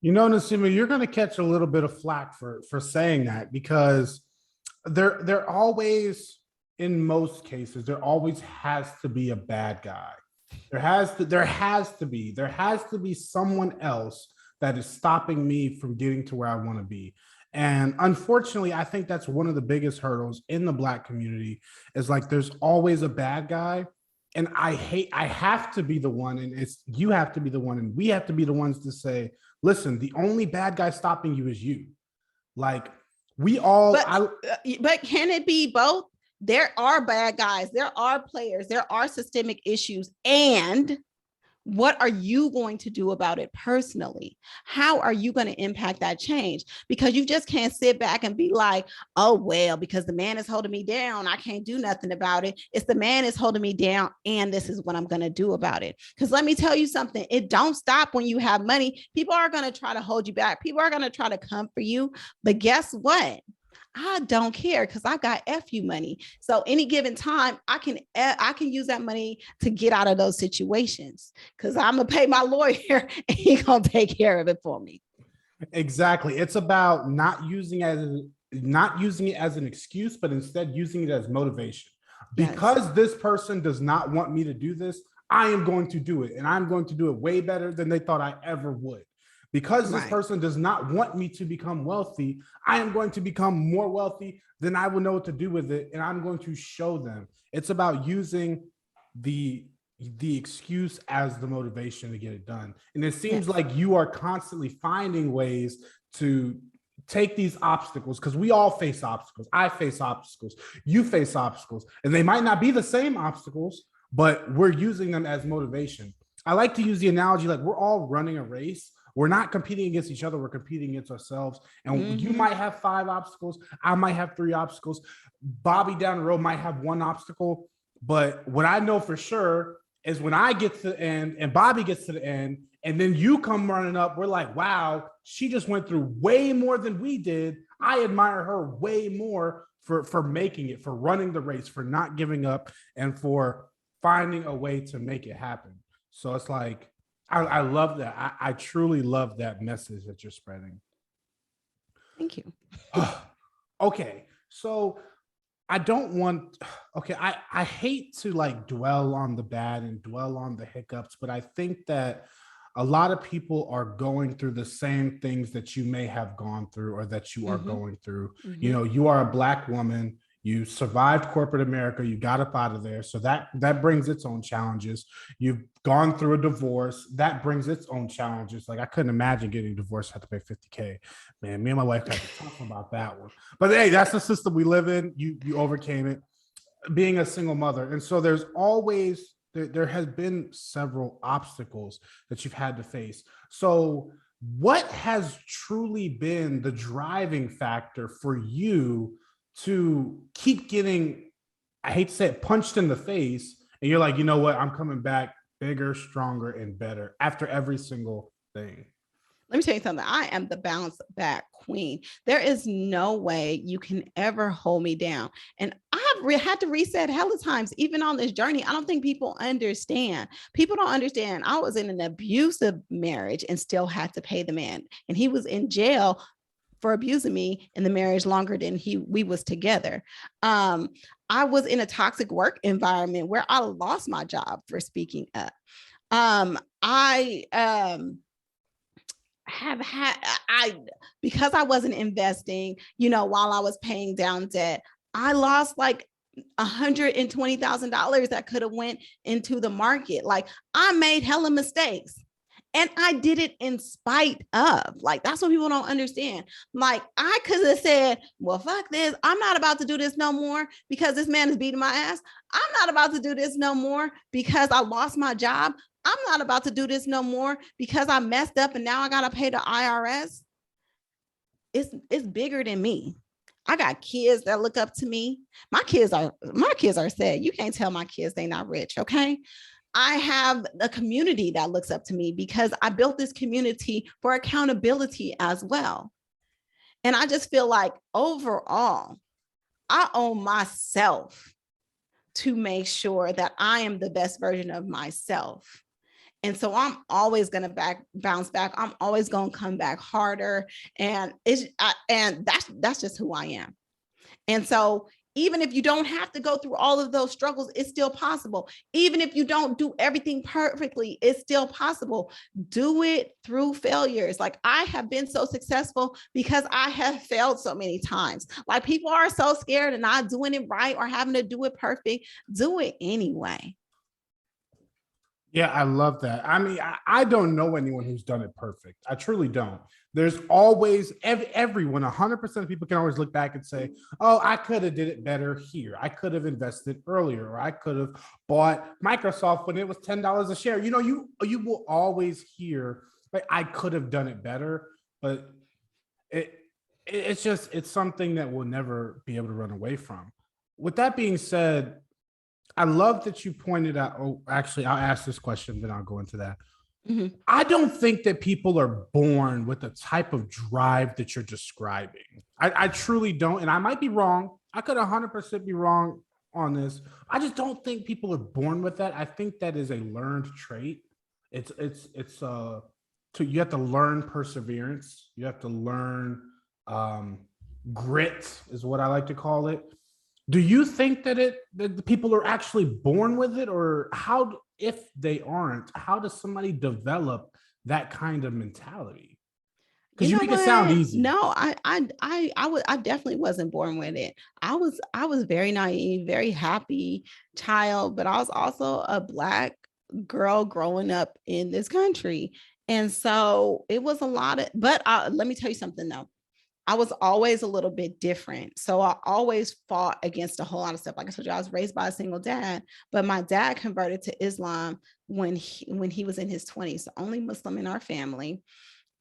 Naseema, you're going to catch a little bit of flack for saying that, because there always, in most cases, there always has to be a bad guy. There has to be someone else that is stopping me from getting to where I want to be. And unfortunately, I think that's one of the biggest hurdles in the Black community, is like there's always a bad guy. And I have to be the one, and you have to be the one, and we have to be the ones to say, listen, the only bad guy stopping you is you. Like, we all, but can it be both? There are bad guys, there are players, there are systemic issues. And what are you going to do about it personally? How are you going to impact that change? Because you just can't sit back and be like, oh, well, because the man is holding me down, I can't do nothing about it. It's the man is holding me down, and this is what I'm going to do about it. Because let me tell you something, it don't stop when you have money. People are going to try to hold you back. People are going to try to come for you. But guess what? I don't care because I got FU money. So any given time, I can use that money to get out of those situations because I'm gonna pay my lawyer and he's gonna take care of it for me. exactly. It's about not using it as an excuse, but instead using it as motivation. Yes. Because this person does not want me to do this, I am going to do it, and I'm going to do it way better than they thought I ever would. Because this Right. person does not want me to become wealthy, I am going to become more wealthy than I will know what to do with it, and I'm going to show them. It's about using the the excuse as the motivation to get it done. And it seems Yes. like you are constantly finding ways to take these obstacles, because we all face obstacles. I face obstacles, you face obstacles, and they might not be the same obstacles, but we're using them as motivation. I like to use the analogy like we're all running a race. We're not competing against each other, we're competing against ourselves. And you might have 5 obstacles, I might have 3 obstacles, Bobby down the road might have 1 obstacle. But what I know for sure is when I get to the end and Bobby gets to the end, and then you come running up, we're like, wow, she just went through way more than we did. I admire her way more for making it, for running the race, for not giving up, and for finding a way to make it happen. So it's like, I love that. I truly love that message that you're spreading. Thank you. Okay, so I don't want, okay, I hate to like dwell on the bad and dwell on the hiccups, but I think that a lot of people are going through the same things that you may have gone through or that you are Mm-hmm. going through. You Mm-hmm. know, you are a Black woman, you survived corporate America, you got up out of there. So that brings its own challenges. You've gone through a divorce, that brings its own challenges. Like I couldn't imagine getting divorced, had to pay 50K. Man, me and my wife had to talk about that one. But hey, that's the system we live in. You overcame it, being a single mother. And so there's always there has been several obstacles that you've had to face. So what has truly been the driving factor for you to keep getting, I hate to say it, punched in the face, and you're like, you know what, I'm coming back bigger, stronger, and better after every single thing? Let me tell you something. I am the bounce back queen. There is no way you can ever hold me down. And I've had to reset hella times, even on this journey. I don't think people understand. People don't understand. I was in an abusive marriage and still had to pay the man. And he was in jail for abusing me in the marriage longer than we was together. I was in a toxic work environment where I lost my job for speaking up. I have had I because I wasn't investing, while I was paying down debt, I lost like $120,000 that could have went into the market. Like I made hella mistakes. And I did it in spite of. Like, that's what people don't understand. Like, I could have said, well, fuck this. I'm not about to do this no more because this man is beating my ass. I'm not about to do this no more because I lost my job. I'm not about to do this no more because I messed up and now I got to pay the IRS. It's bigger than me. I got kids that look up to me. My kids are sad. You can't tell my kids they not rich, okay? I have a community that looks up to me because I built this community for accountability as well. And I just feel like overall, I owe myself to make sure that I am the best version of myself. And so I'm always going to bounce back. I'm always going to come back harder. And that's just who I am. And so even if you don't have to go through all of those struggles, it's still possible. Even if you don't do everything perfectly, it's still possible. Do it through failures. Like I have been so successful because I have failed so many times. Like people are so scared of not doing it right or having to do it perfect. Do it anyway. Yeah, I love that. I mean, I don't know anyone who's done it perfect. I truly don't. There's always everyone, 100% of people can always look back and say, oh, I could have did it better here. I could have invested earlier, or I could have bought Microsoft when it was $10 a share. You will always hear, like, I could have done it better, but it's something that we'll never be able to run away from. With that being said, I love that you pointed out. Oh, actually, I'll ask this question, then I'll go into that. Mm-hmm. I don't think that people are born with the type of drive that you're describing. I truly don't. And I might be wrong. I could 100% be wrong on this. I just don't think people are born with that. I think that is a learned trait. You have to learn perseverance. You have to learn grit, is what I like to call it. Do you think that the people are actually born with it, or how, if they aren't, how does somebody develop that kind of mentality? Because you make it sound easy. No, I definitely wasn't born with it. I was very naive, very happy child, but I was also a Black girl growing up in this country. And so it was a lot of, but let me tell you something though. I was always a little bit different. So I always fought against a whole lot of stuff. Like I told you, I was raised by a single dad, but my dad converted to Islam when he was in his 20s, the only Muslim in our family.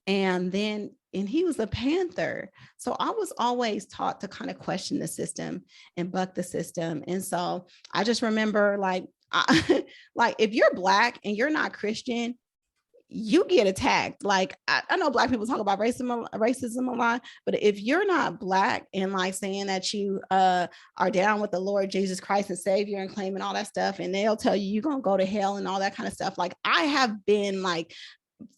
And he was a Panther. So I was always taught to kind of question the system and buck the system. And so I just remember like if you're Black and you're not Christian, you get attacked. Like I know Black people talk about racism a lot, but if you're not Black and like saying that you are down with the Lord Jesus Christ and Savior and claiming all that stuff, and they'll tell you you're gonna go to hell and all that kind of stuff. Like I have been like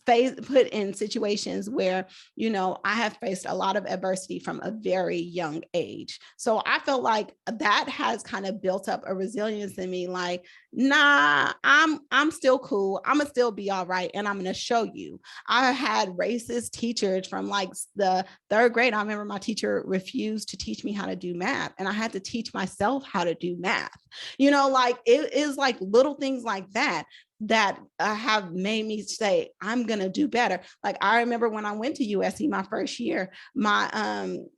put in situations where, you know, I have faced a lot of adversity from a very young age. So I feel like that has kind of built up a resilience in me. Like, nah, I'm still cool. I'm gonna still be all right. And I'm gonna show you. I had racist teachers from like the third grade. I remember my teacher refused to teach me how to do math, and I had to teach myself how to do math. You know, like it is like little things like that that have made me say, I'm going to do better. Like I remember when I went to USC my first year, my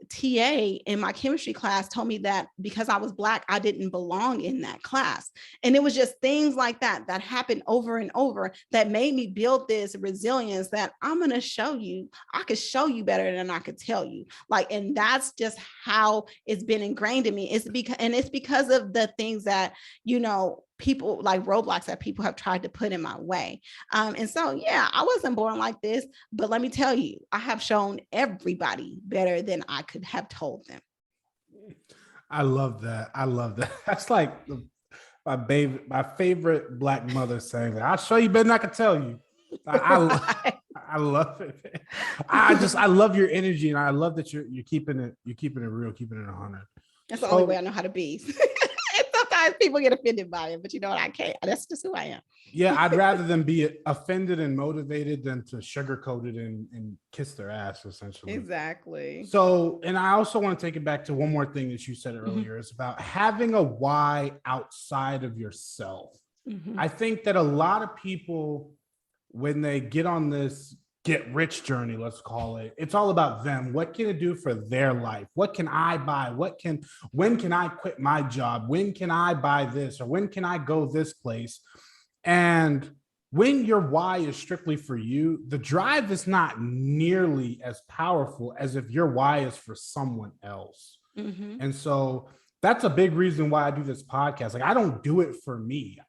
TA in my chemistry class told me that because I was Black, I didn't belong in that class. And it was just things like that that happened over and over that made me build this resilience that I'm going to show you. I could show you better than I could tell you. Like, and that's just how it's been ingrained in me. It's because of the things that, you know, people like roadblocks that people have tried to put in my way. And so, yeah, I wasn't born like this, but let me tell you, I have shown everybody better than I could have told them. I love that. I love that. That's like my favorite Black mother saying that. I'll show you better than I can tell you. I love it. I love your energy, and I love that you're keeping it real, keeping it 100. That's the only way I know how to be. Sometimes people get offended by it, but you know what? I can't. That's just who I am. Yeah, I'd rather them be offended and motivated than to sugarcoat it and kiss their ass, essentially. Exactly. So, and I also want to take it back to one more thing that you said earlier. It's about having a why outside of yourself. I think that a lot of people, when they get on this get rich journey, let's call it, it's all about them. What can it do for their life? What can I buy? When can I quit my job? When can I buy this? Or when can I go this place? And when your why is strictly for you, the drive is not nearly as powerful as if your why is for someone else. And so that's a big reason why I do this podcast. Like, I don't do it for me.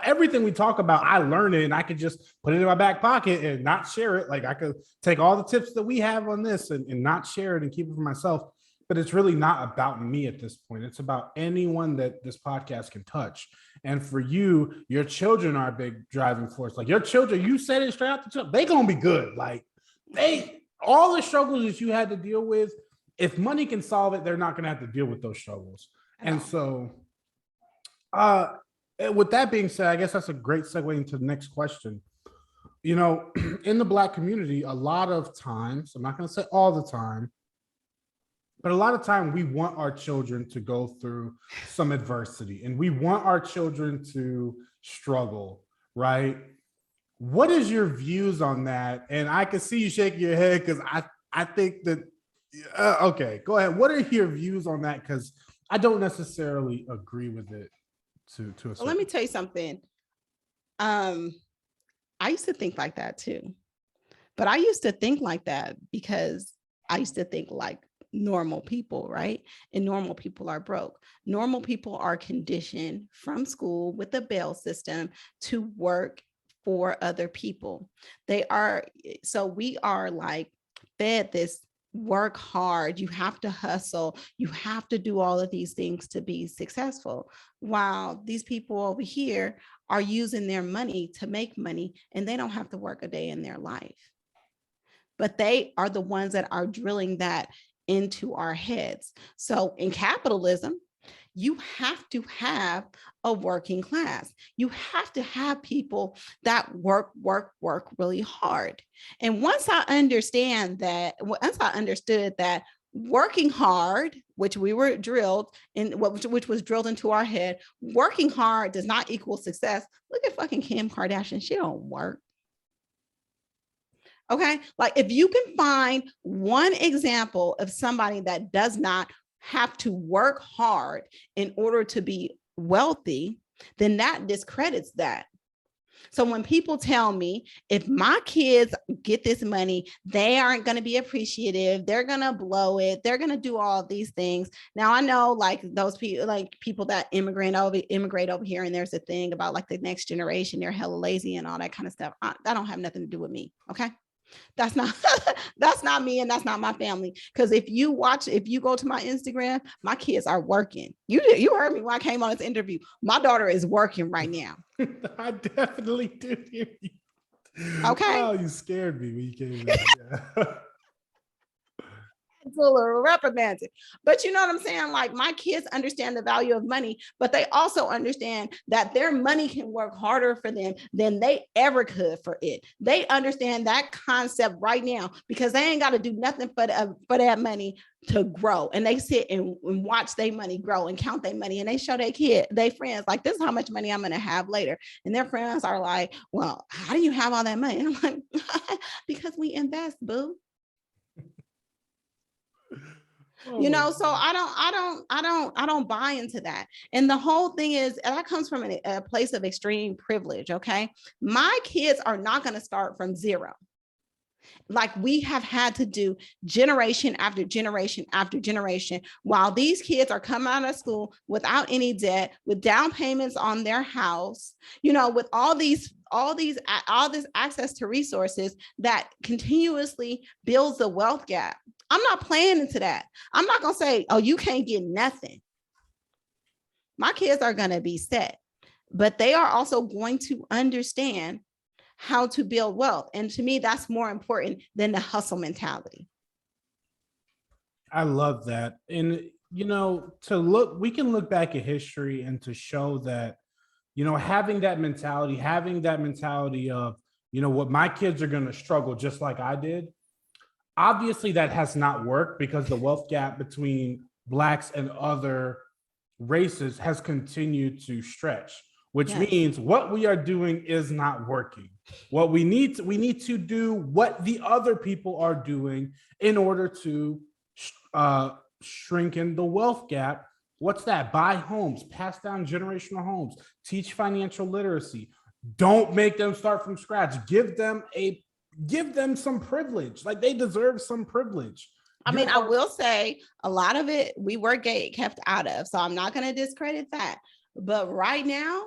Everything we talk about, I learn it and I could just put it in my back pocket and not share it. Like, I could take all the tips that we have on this and not share it and keep it for myself. But it's really not about me at this point. It's about anyone that this podcast can touch. And for you, your children are a big driving force. Like, your children, you said it straight out the top, they're going to be good. Like, all the struggles that you had to deal with, if money can solve it, they're not going to have to deal with those struggles. And so, with that being said, I guess that's a great segue into the next question. You know, in the Black community, a lot of times, I'm not going to say all the time, but a lot of time we want our children to go through some adversity and we want our children to struggle, right? What is your views on that? And I can see you shaking your head because I think that, okay, go ahead. What are your views on that? Because I don't necessarily agree with it. Well, let me tell you something. I used to think like that too, but I used to think like that because I used to think like normal people, right? And normal people are broke. Normal people are conditioned from school with the bail system to work for other people. So we are like fed this work hard, you have to hustle, you have to do all of these things to be successful, while these people over here are using their money to make money and they don't have to work a day in their life. But they are the ones that are drilling that into our heads. So in capitalism, you have to have a working class. You have to have people that work really hard. And once I understood that working hard, which we were drilled in, which was drilled into our head, working hard does not equal success. Look at fucking Kim Kardashian. She don't work. Okay. Like, if you can find one example of somebody that does not have to work hard in order to be wealthy, then that discredits that. So when people tell me, if my kids get this money, they aren't going to be appreciative, they're going to blow it, they're going to do all of these things. Now, I know like those people, like people that immigrate over here, and there's a thing about like the next generation, they're hella lazy and all that kind of stuff. That don't have nothing to do with me. Okay. That's not me, and that's not my family. Because if you go to my Instagram, my kids are working. You heard me when I came on this interview. My daughter is working right now. I definitely do hear you. Okay. Oh, you scared me when you came in. Yeah. It's a little reprimanded. But you know what I'm saying? Like my kids understand the value of money, but they also understand that their money can work harder for them than they ever could for it. They understand that concept right now because they ain't got to do nothing for that money to grow. And they sit and watch their money grow and count their money. And they show their friends, like, this is how much money I'm going to have later. And their friends are like, well, how do you have all that money? And I'm like, because we invest, boo. You know, so I don't buy into that. And the whole thing is that comes from a place of extreme privilege. Okay, my kids are not going to start from zero like we have had to do generation after generation after generation while these kids are coming out of school without any debt, with down payments on their house, you know, with all this access to resources that continuously builds the wealth gap. I'm not playing into that. I'm not going to say, oh, you can't get nothing. My kids are going to be set, but they are also going to understand how to build wealth. And to me, that's more important than the hustle mentality. I love that. And, you know, we can look back at history and to show that, you know, having that mentality of, you know, what my kids are going to struggle just like I did. Obviously, that has not worked because the wealth gap between Blacks and other races has continued to stretch, which means what we are doing is not working. What we need to do what the other people are doing in order to shrink in the wealth gap. What's that? Buy homes, pass down generational homes, teach financial literacy. Don't make them start from scratch. Give them some privilege. Like they deserve some privilege. I mean, I will say a lot of it we were kept out of. So I'm not going to discredit that. But right now,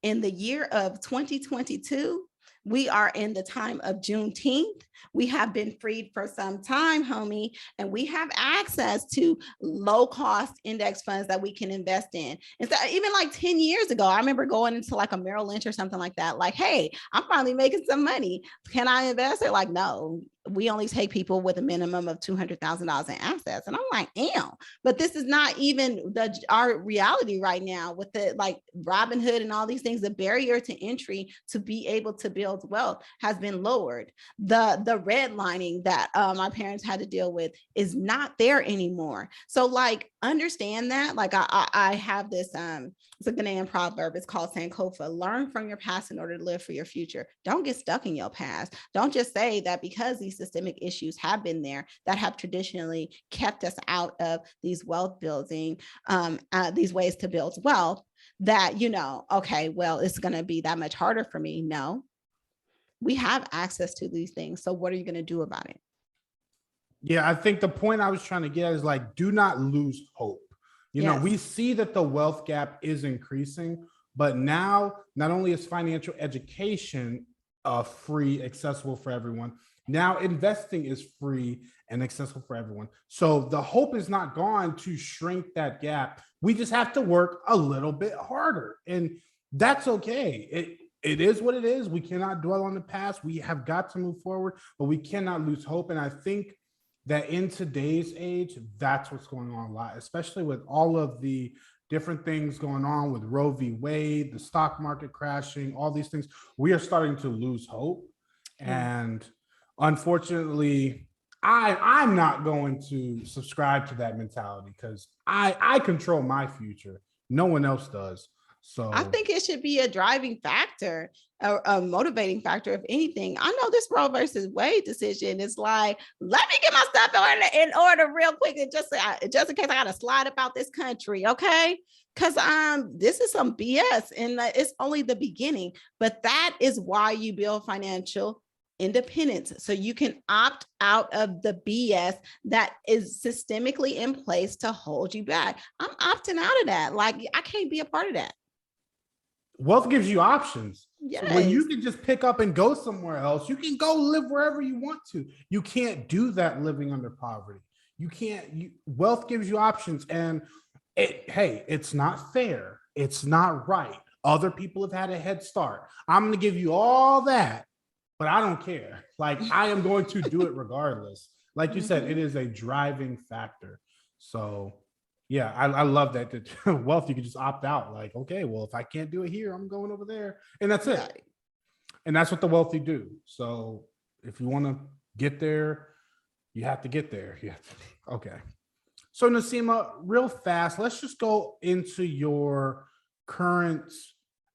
in the year of 2022, we are in the time of Juneteenth. We have been freed for some time, homie, and we have access to low cost index funds that we can invest in. And so even like 10 years ago, I remember going into like a Merrill Lynch or something like that. Like, hey, I'm finally making some money. Can I invest? They're like, no, we only take people with a minimum of $200,000 in assets. And I'm like, damn, but this is not even our reality right now with the like Robinhood and all these things. The barrier to entry to be able to build wealth has been lowered. The redlining that my parents had to deal with is not there anymore. So like, understand that. Like I have this, it's a Ghanaian proverb. It's called Sankofa. Learn from your past in order to live for your future. Don't get stuck in your past. Don't just say that because these systemic issues have been there that have traditionally kept us out of these wealth building, these ways to build wealth, that, you know, okay, well, it's going to be that much harder for me. No, we have access to these things. So what are you going to do about it? Yeah, I think the point I was trying to get at is like, do not lose hope. You know, we see that the wealth gap is increasing, but now not only is financial education free, accessible for everyone, now investing is free and accessible for everyone. So the hope is not gone to shrink that gap. We just have to work a little bit harder, and that's okay. It is what it is. We cannot dwell on the past. We have got to move forward, but we cannot lose hope. And I think that in today's age, that's what's going on a lot, especially with all of the different things going on with Roe v. Wade, the stock market crashing, all these things. We are starting to lose hope. And unfortunately, I'm not going to subscribe to that mentality because I control my future. No one else does. So I think it should be a driving factor, a motivating factor, if anything. I know this Roe versus Wade decision is like, let me get my stuff in order real quick, and just in case I got to slide about this country, okay? Because this is some BS, and it's only the beginning. But that is why you build financial independence, so you can opt out of the BS that is systemically in place to hold you back. I'm opting out of that. Like, I can't be a part of that. Wealth gives you options. Yes. So when you can just pick up and go somewhere else, you can go live wherever you want to. You can't do that living under poverty. You can't. Wealth gives you options, and hey, it's not fair. It's not right. Other people have had a head start. I'm going to give you all that, but I don't care. Like, I am going to do it regardless. Like you said, it is a driving factor. So yeah, I love that wealth, you can just opt out. Like, okay, well, if I can't do it here, I'm going over there. And that's it. Right. And that's what the wealthy do. So if you want to get there, you have to get there. Yeah. Okay. So Naseema, real fast, let's just go into your current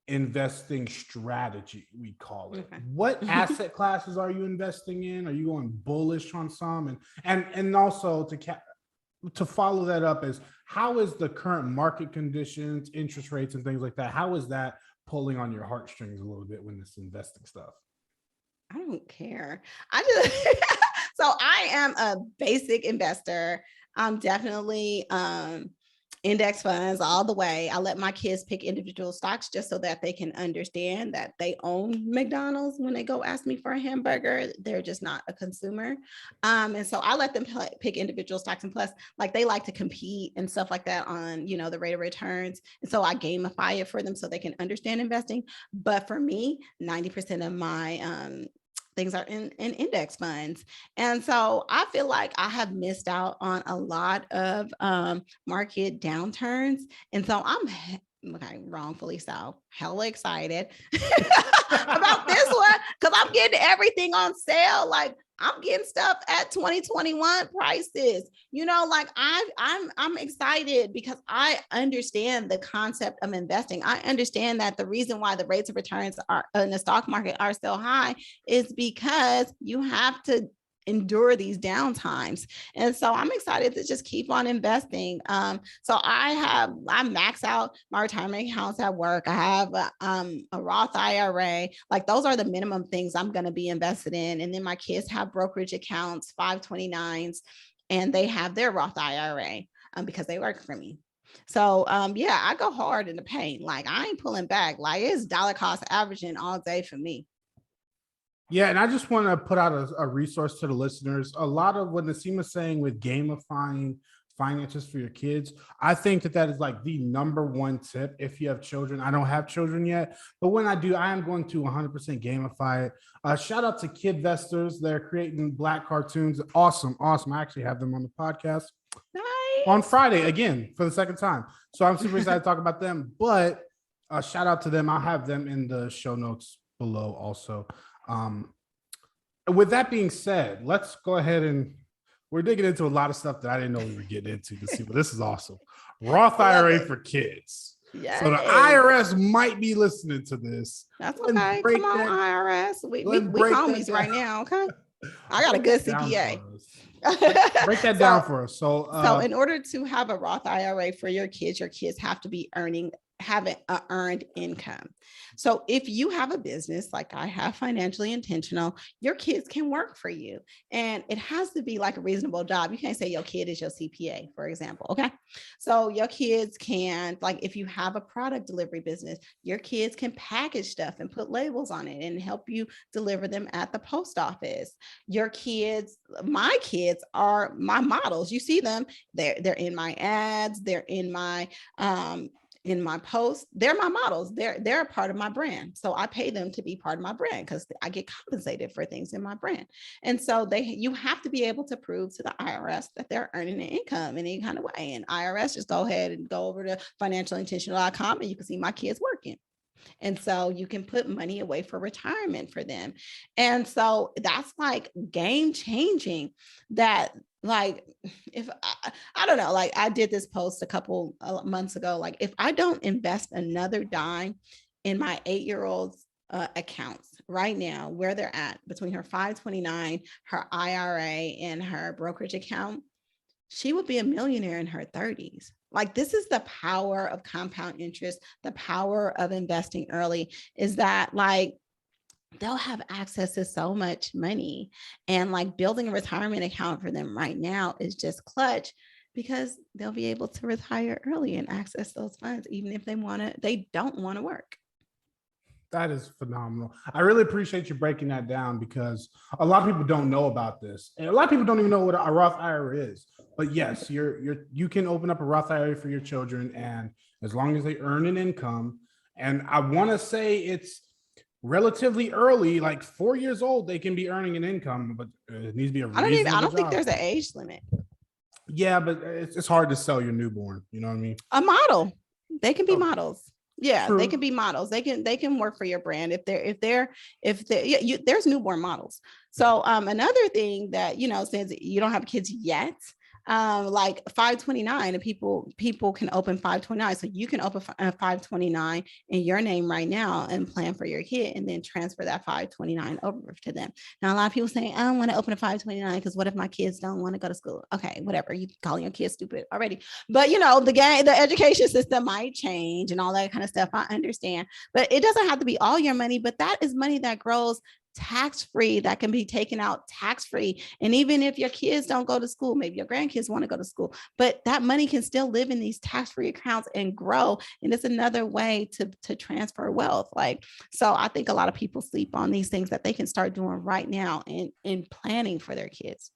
investing strategy, we call it. Okay. What asset classes are you investing in? Are you going bullish on some? And also to follow that up is, how is the current market conditions, interest rates, and things like that? How is that pulling on your heartstrings a little bit when it's investing stuff? I don't care. I just so I am a basic investor. I'm definitely index funds all the way. I let my kids pick individual stocks just so that they can understand that they own McDonald's when they go ask me for a hamburger. They're just not a consumer. And so I let them pick individual stocks. And plus, like, they like to compete and stuff like that on, the rate of returns. And so I gamify it for them so they can understand investing. But for me, 90% of my things are in index funds. And so I feel like I have missed out on a lot of market downturns. And so I'm wrongfully so hella excited about this one, because I'm getting everything on sale. Like, I'm getting stuff at 2021 prices. Like, I'm excited because I understand the concept of investing. I understand that the reason why the rates of returns are in the stock market are so high is because you have to endure these downtimes. And so I'm excited to just keep on investing. So I max out my retirement accounts at work. I have a Roth IRA. Like, those are the minimum things I'm going to be invested in. And then my kids have brokerage accounts, 529s, and they have their Roth IRA because they work for me. So yeah, I go hard in the paint. Like, I ain't pulling back. Like, it's dollar cost averaging all day for me. Yeah, and I just want to put out a resource to the listeners. A lot of what Naseema's saying with gamifying finances for your kids, I think that is like the number one tip if you have children. I don't have children yet, but when I do, I am going to 100% gamify it. Shout out to Kidvestors. They're creating Black cartoons. Awesome. I actually have them on the podcast on Friday again for the second time. So I'm super excited to talk about them, but shout out to them. I'll have them in the show notes below also. With that being said, let's go ahead and we're digging into a lot of stuff that I didn't know we were getting into to see, but this is awesome. Roth IRA for kids. Yes. So the IRS might be listening to this. That's okay. Come on, IRS. We homies right now. Okay. I got a good CPA. Break that down for us. So in order to have a Roth IRA for your kids have to be having an earned income. So if you have a business like I have, financially intentional, your kids can work for you. And it has to be like a reasonable job. You can't say your kid is your CPA, for example. Okay. So your kids can, like, if you have a product delivery business, your kids can package stuff and put labels on it and help you deliver them at the post office. My kids are my models. You see them, they're in my ads, they're in my posts. They're my models. They're a part of my brand. So I pay them to be part of my brand because I get compensated for things in my brand. And so you have to be able to prove to the IRS that they're earning an income in any kind of way. And IRS, just go ahead and go over to financialintentional.com and you can see my kids working. And so you can put money away for retirement for them. And so that's like game changing. That, like, if I don't know, like, I did this post a couple months ago, like, if I don't invest another dime in my 8-year-old's accounts right now, where they're at between her 529, her IRA, and her brokerage account, she would be a millionaire in her 30s. Like, this is the power of compound interest. The power of investing early is that, like, they'll have access to so much money, and like building a retirement account for them right now is just clutch, because they'll be able to retire early and access those funds, even if they don't want to work. That is phenomenal. I really appreciate you breaking that down, because a lot of people don't know about this. And a lot of people don't even know what a Roth IRA is. But yes, you can open up a Roth IRA for your children, and as long as they earn an income, and I want to say it's relatively early, like 4 years old, they can be earning an income, but it needs to be a reasonable I don't think job. there's an age limit. Yeah, but it's hard to sell your newborn. You know what I mean? A model. They can be Oh, models. Yeah, true. they can be models. They can work for your brand if they're yeah, there's newborn models. So another thing that since you don't have kids yet, like 529, and people can open 529. So you can open 529 in your name right now and plan for your kid and then transfer that 529 over to them. Now a lot of people saying, I don't want to open a 529 because what if my kids don't want to go to school? Okay, whatever. You calling your kids stupid already. But the education system might change and all that kind of stuff. I understand. But it doesn't have to be all your money, but that is money that grows tax-free, that can be taken out tax-free. And even if your kids don't go to school, maybe your grandkids want to go to school, but that money can still live in these tax-free accounts and grow. And it's another way to transfer wealth. So I think a lot of people sleep on these things that they can start doing right now in planning for their kids.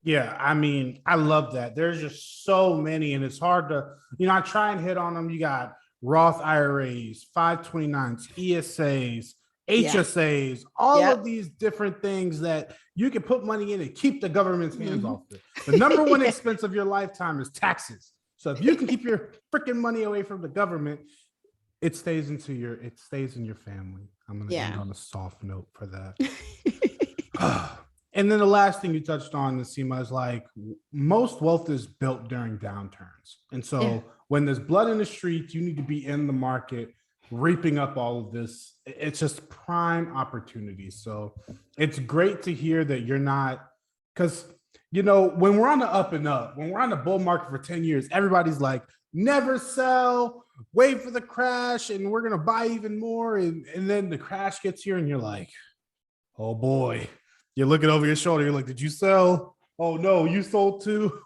Yeah, I mean, I love that. There's just so many, and it's hard to, I try and hit on them. You got Roth IRAs, 529s, ESAs, HSAs, all of these different things that you can put money in and keep the government's hands off it. The number one expense of your lifetime is taxes. So if you can keep your freaking money away from the government, it stays in your family. I'm going to end on a soft note for that. And then the last thing you touched on, Naseema, is like most wealth is built during downturns. And so when there's blood in the streets, you need to be in the market reaping up all of this. It's just prime opportunity. So it's great to hear that you're not, because, when we're on the up and up, when we're on the bull market for 10 years, everybody's like, never sell, wait for the crash, and we're going to buy even more. And then the crash gets here and you're like, oh boy. You're looking over your shoulder. You're like, did you sell? Oh, no, you sold too.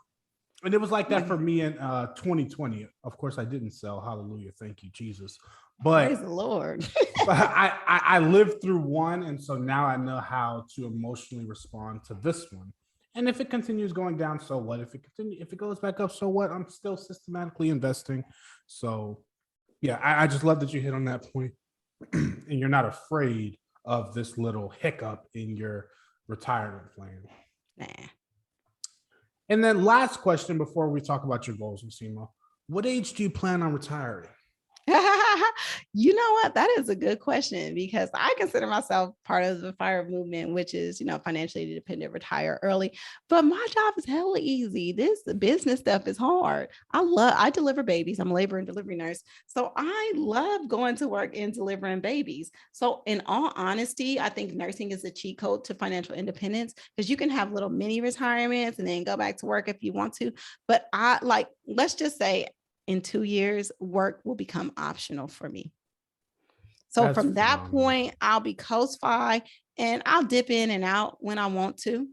And it was like that for me in 2020. Of course, I didn't sell. Hallelujah. Thank you, Jesus. But praise the Lord. but I lived through one. And so now I know how to emotionally respond to this one. And if it continues going down, so what? If it goes back up, so what? I'm still systematically investing. So yeah, I just love that you hit on that point. And you're not afraid of this little hiccup in your retirement plan. Nah. And then last question before we talk about your goals, Naseema. What age do you plan on retiring? You know what? That is a good question because I consider myself part of the FIRE movement, which is, financially independent, retire early. But my job is hella easy. The business stuff is hard. I deliver babies. I'm a labor and delivery nurse. So I love going to work and delivering babies. So in all honesty, I think nursing is a cheat code to financial independence because you can have little mini retirements and then go back to work if you want to. But let's just say, in 2 years, work will become optional for me. So that's from that point, I'll be coast-fi and I'll dip in and out when I want to.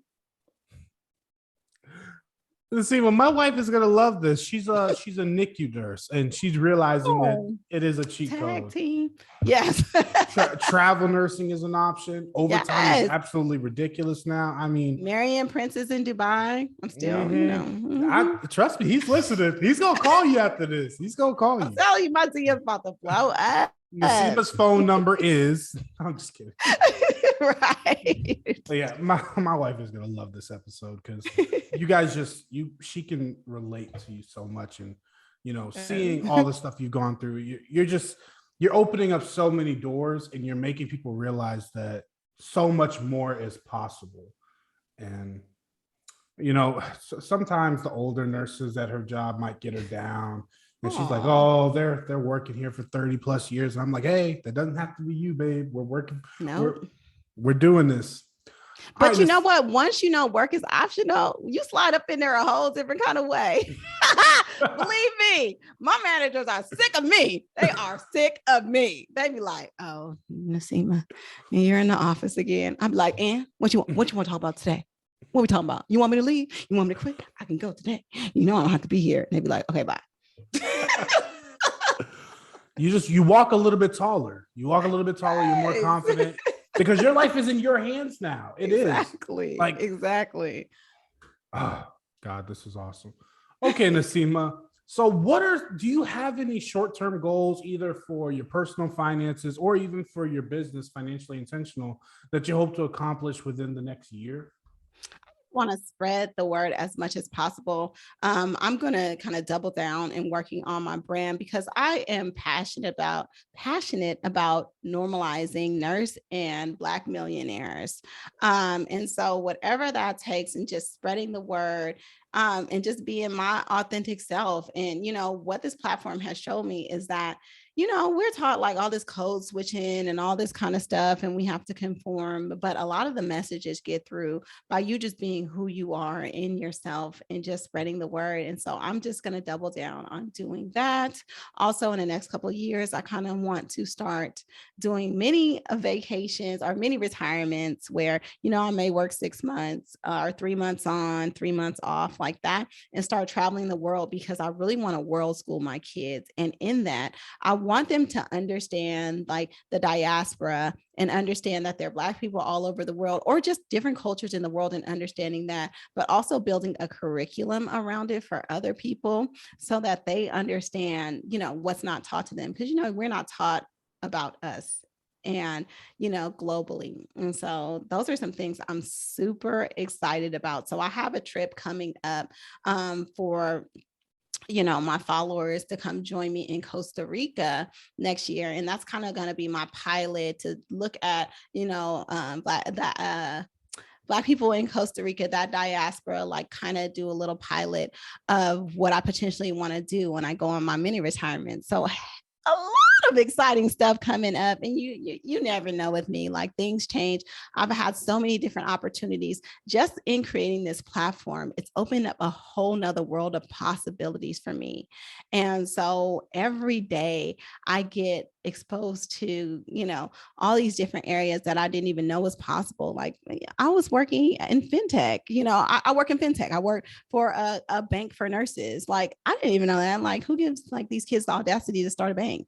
See, well, my wife is gonna love this. She's a NICU nurse, and she's realizing that it is a cheat code. Team. Yes. Travel nursing is an option. Overtime is absolutely ridiculous now. I mean, Marianne Prince is in Dubai. I'm still, trust me, he's listening. He's gonna call you after this. He's gonna call you. I'm telling you, my DM's about to blow up. Naseema's phone number is. I'm just kidding. Right. But yeah, my wife is gonna love this episode because you guys she can relate to you so much, and seeing all the stuff you've gone through, you're opening up so many doors, and you're making people realize that so much more is possible. And sometimes the older nurses at her job might get her down. And she's like, oh, they're working here for 30 plus years. And I'm like, hey, that doesn't have to be you, babe. We're working. No, we're doing this. But right, you know what? Once work is optional, you slide up in there a whole different kind of way. Believe me, my managers are sick of me. They are sick of me. They be like, oh, Naseema, you're in the office again. I'm like, what you want to talk about today? What are we talking about? You want me to leave? You want me to quit? I can go today. I don't have to be here. And they be like, okay, bye. You walk a little bit taller. You're more confident because your life is in your hands now. It is exactly. Oh God, this is awesome. Okay, Naseema. So do you have any short-term goals either for your personal finances or even for your business, financially intentional, that you hope to accomplish within the next year? Want to spread the word as much as possible. I'm going to kind of double down in working on my brand because I am passionate about normalizing nurse and Black millionaires. And so whatever that takes, and just spreading the word, and just being my authentic self. And what this platform has shown me is that we're taught like all this code switching and all this kind of stuff, and we have to conform. But a lot of the messages get through by you just being who you are in yourself and just spreading the word. And so I'm just going to double down on doing that. Also, in the next couple of years, I kind of want to start doing mini vacations or mini retirements where, I may work 6 months or 3 months on, 3 months off, like that, and start traveling the world because I really want to world school my kids. And in that, I want them to understand like the diaspora and understand that there are Black people all over the world or just different cultures in the world, and understanding that, but also building a curriculum around it for other people so that they understand, what's not taught to them. Because, we're not taught about us and, globally. And so those are some things I'm super excited about. So I have a trip coming up for my followers to come join me in Costa Rica next year. And that's kind of going to be my pilot to look at, Black people in Costa Rica, that diaspora, like kind of do a little pilot of what I potentially want to do when I go on my mini retirement. So a lot of exciting stuff coming up, and you never know with me, like things change. I've had so many different opportunities just in creating this platform. It's opened up a whole nother world of possibilities for me. And so every day I get exposed to, all these different areas that I didn't even know was possible. Like I was working in fintech, I work in fintech. I work for a bank for nurses. Like I didn't even know that. I'm like, who gives like these kids the audacity to start a bank?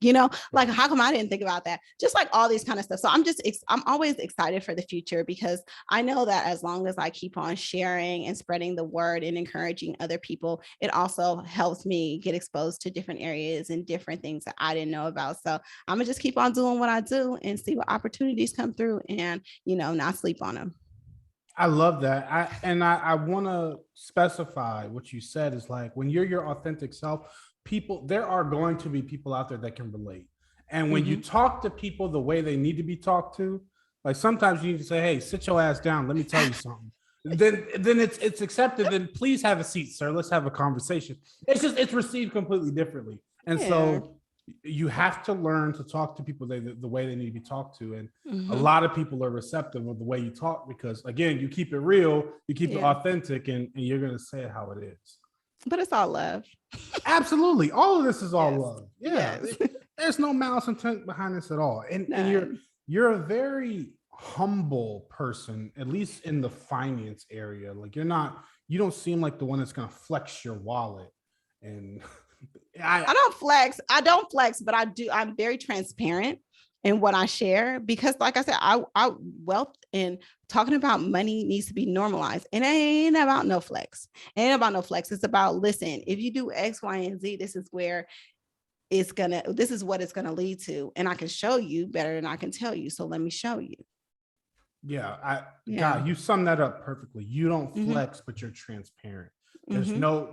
Like how come I didn't think about that? Just like all these kind of stuff. So I'm always excited for the future because I know that as long as I keep on sharing and spreading the word and encouraging other people, it also helps me get exposed to different areas and different things that I didn't know about. So I'm gonna just keep on doing what I do and see what opportunities come through and, not sleep on them. I love that. I want to specify what you said is like when you're your authentic self, there are going to be people out there that can relate. And when you talk to people the way they need to be talked to, like sometimes you need to say, hey, sit your ass down. Let me tell you something. Then it's accepted. Then please have a seat, sir. Let's have a conversation. It's received completely differently. And so you have to learn to talk to people the way they need to be talked to. And a lot of people are receptive of the way you talk because, again, you keep it real, you keep it authentic, and you're going to say it how it is. But it's all love. Absolutely. All of this is all love. Yeah. Yes. There's no malice intent behind this at all. And you're a very humble person, at least in the finance area. Like you don't seem like the one that's going to flex your wallet. And I don't flex, but I do. I'm very transparent in what I share because, like I said, I wealth and talking about money needs to be normalized. And it ain't about no flex. It ain't about no flex. It's about, listen, if you do X, Y, and Z, this is what it's gonna lead to. And I can show you better than I can tell you. So let me show you. Yeah, God, you sum that up perfectly. You don't flex, but you're transparent. There's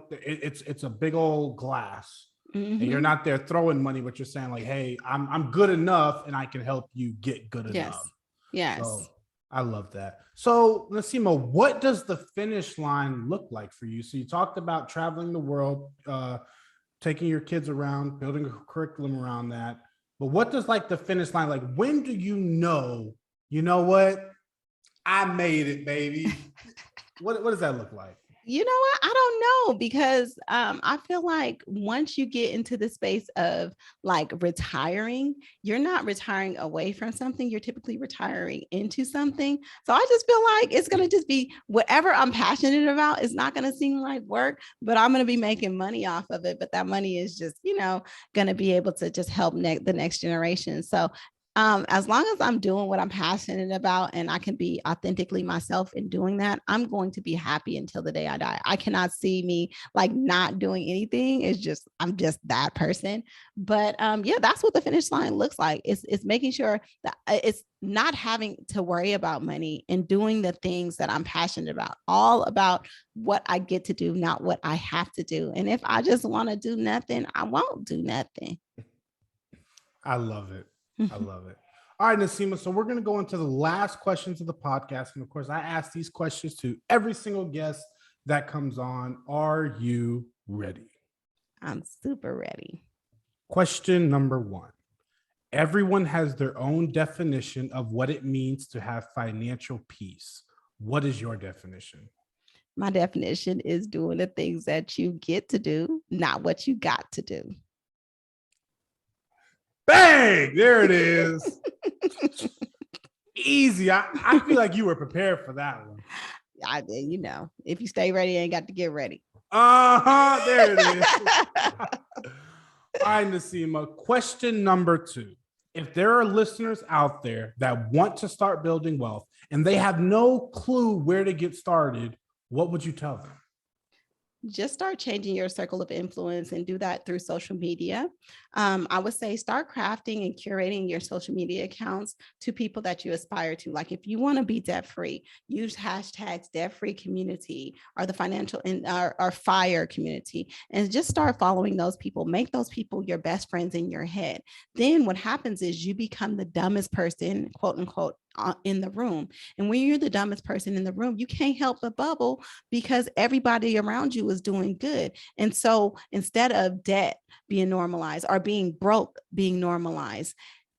it's a big old glass. And you're not there throwing money, but you're saying like, hey, I'm good enough and I can help you get good enough. Yes. So I love that. So Naseema, what does the finish line look like for you? So you talked about traveling the world, taking your kids around, building a curriculum around that. But what does like the finish line, like when do you know what? I made it, baby. What does that look like? You know what? I don't know because I feel like once you get into the space of like retiring, you're not retiring away from something. You're typically retiring into something. So I just feel like it's going to just be whatever I'm passionate about. It's not going to seem like work, but I'm going to be making money off of it. But that money is just, going to be able to just help the next generation. So As long as I'm doing what I'm passionate about and I can be authentically myself in doing that, I'm going to be happy until the day I die. I cannot see me like not doing anything. It's just, I'm just that person. But yeah, that's what the finish line looks like. It's making sure that it's not having to worry about money and doing the things that I'm passionate about, all about what I get to do, not what I have to do. And if I just want to do nothing, I won't do nothing. I love it. I love it. All right, Naseema. So we're going to go into the last questions of the podcast. And of course, I ask these questions to every single guest that comes on. Are you ready? I'm super ready. Question number one. Everyone has their own definition of what it means to have financial peace. What is your definition? My definition is doing the things that you get to do, not what you got to do. Bang! There it is. Easy. I feel like you were prepared for that one. You know, if you stay ready, you ain't got to get ready. There it is. All right, Naseema. Question number two. If there are listeners out there that want to start building wealth and they have no clue where to get started, what would you tell them? Just start changing your circle of influence and do that through social media. I would say start crafting and curating your social media accounts to people that you aspire to. Like if you want to be debt free, use hashtags debt free community or the financial or FIRE community, and just start following those people. Make those people your best friends in your head. Then what happens is you become the dumbest person, quote unquote, in the room. And when you're the dumbest person in the room, you can't help but bubble because everybody around you is doing good. And so instead of debt being normalized or being broke being normalized,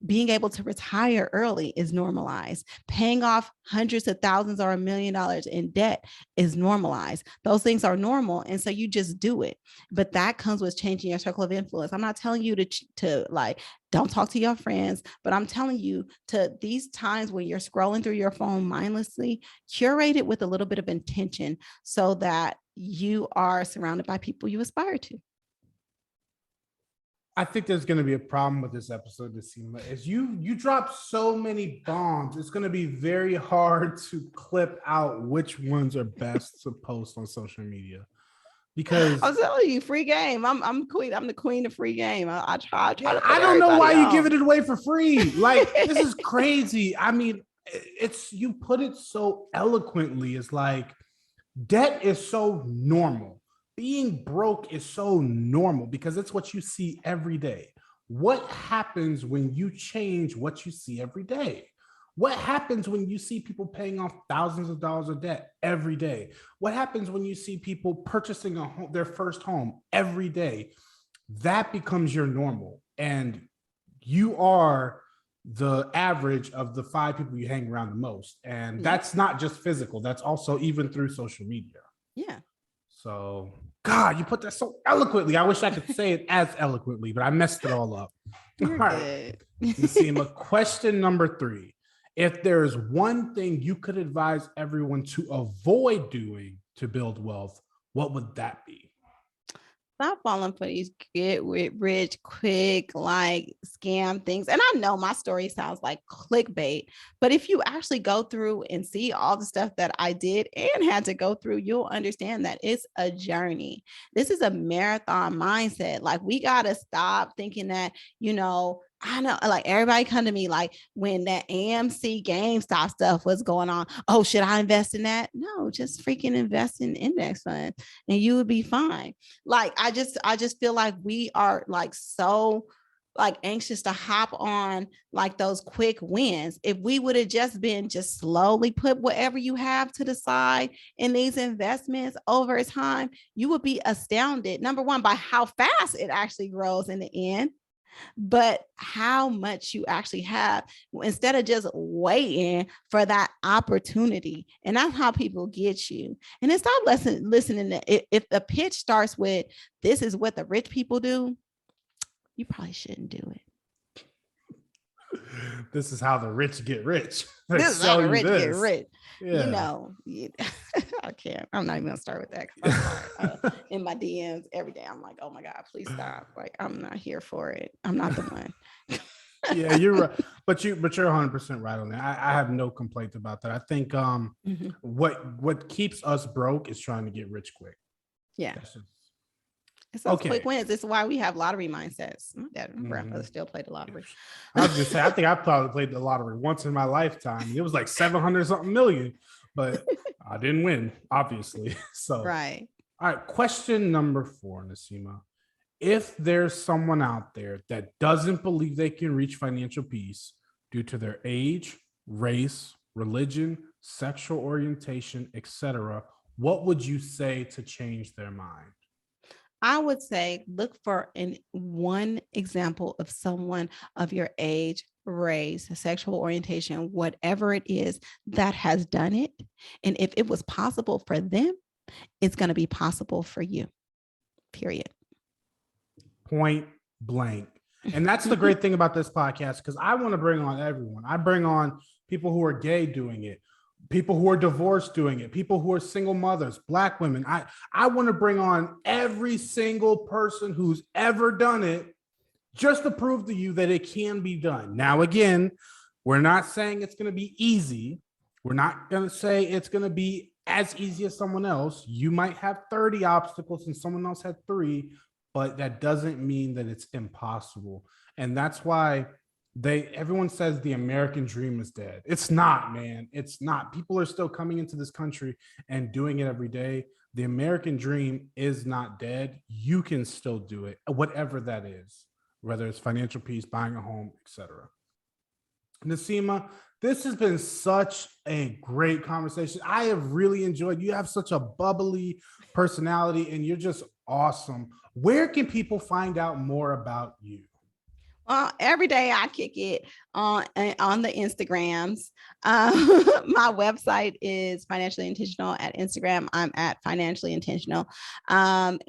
being able to retire early is normalized. Paying off hundreds of thousands or $1 million in debt is normalized. Those things are normal. And so you just do it. But that comes with changing your circle of influence. I'm not telling you to like, don't talk to your friends, but I'm telling you to these times when you're scrolling through your phone mindlessly, curate it with a little bit of intention so that you are surrounded by people you aspire to. I think there's going to be a problem with this episode, Naseema, is you drop so many bombs. It's going to be very hard to clip out which ones are best to post on social media. Because I'm telling you, free game. I'm queen. I'm the queen of free game. I try to. I don't know why you giving it away for free. Like this is crazy. I mean, it's you put it so eloquently. It's like debt is so normal. Being broke is so normal because it's what you see every day. What happens when you change what you see every day? What happens when you see people paying off thousands of dollars of debt every day? What happens when you see people purchasing their first home every day? That becomes your normal. And you are the average of the 5 people you hang around the most. And that's not just physical. That's also even through social media. Yeah. So, God, you put that so eloquently. I wish I could say it as eloquently, but I messed it all up. You're all right. Naseema, question number 3. If there's one thing you could advise everyone to avoid doing to build wealth, what would that be? Stop falling for these get rich quick like scam things. And I know my story sounds like clickbait, but if you actually go through and see all the stuff that I did and had to go through, you'll understand that it's a journey. This is a marathon mindset. Like we got to stop thinking that, you know, I know like everybody come to me like when that AMC GameStop stuff was going on. Oh, should I invest in that? No, just freaking invest in index funds and you would be fine. Like I just feel like we are like so like anxious to hop on like those quick wins. If we would have just been just slowly put whatever you have to the side in these investments over time, you would be astounded. Number one, by how fast it actually grows in the end, but how much you actually have instead of just waiting for that opportunity. And that's how people get you. And then stop listening to if the pitch starts with this is what the rich people do, you probably shouldn't do it. This is how the rich get rich. This is how the rich get rich. Yeah. You know, I can't. I'm not even gonna start with that because in my DMs every day, I'm like, oh my God, please stop. Like, I'm not here for it. I'm not the one. Yeah, you're right. But you're 100% right on that. I have no complaints about that. I think Mhm. what keeps us broke is trying to get rich quick. Yeah. That's just It's those quick okay. wins. This is why we have lottery mindsets. My dad and grandfather Mhm. still played the lottery. I was gonna say, I think I probably played the lottery once in my lifetime. It was like 700 something million, but I didn't win, obviously. So, Right. all right, question number 4, Naseema. If there's someone out there that doesn't believe they can reach financial peace due to their age, race, religion, sexual orientation, etc., what would you say to change their mind? I would say look for one example of someone of your age, race, sexual orientation, whatever it is that has done it. And if it was possible for them, it's going to be possible for you. Period. Point blank. And that's the great thing about this podcast, because I want to bring on everyone. I bring on people who are gay doing it, people who are divorced doing it, people who are single mothers, Black women. I want to bring on every single person who's ever done it, just to prove to you that it can be done. Now, again, we're not saying it's going to be easy. We're not going to say it's going to be as easy as someone else. You might have 30 obstacles and someone else had 3, but that doesn't mean that it's impossible. And that's why everyone says the American dream is dead. It's not, man. It's not. People are still coming into this country and doing it every day. The American dream is not dead. You can still do it, whatever that is, whether it's financial peace, buying a home, etc. Naseema, this has been such a great conversation. I have really enjoyed. You have such a bubbly personality and you're just awesome. Where can people find out more about you? Well, every day I kick it on the Instagrams. My website is financially intentional at Instagram. I'm at financially intentional, and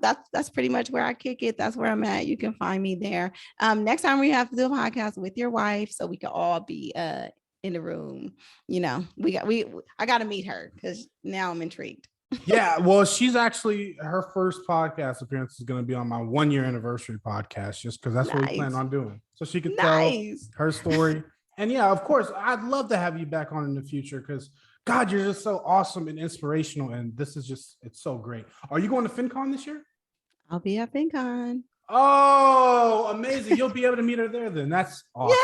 that's pretty much where I kick it. That's where I'm at. You can find me there. Next time we have to do a podcast with your wife, so we can all be in the room. I got to meet her because now I'm intrigued. Yeah, well, she's actually her first podcast appearance is going to be on my 1-year anniversary podcast, just because that's what we plan Nice, on doing. So she could tell nice. her story. And yeah, of course, I'd love to have you back on in the future because God, you're just so awesome and inspirational. And this is it's so great. Are you going to FinCon this year? I'll be at FinCon. Oh, amazing. You'll be able to meet her there then. That's awesome.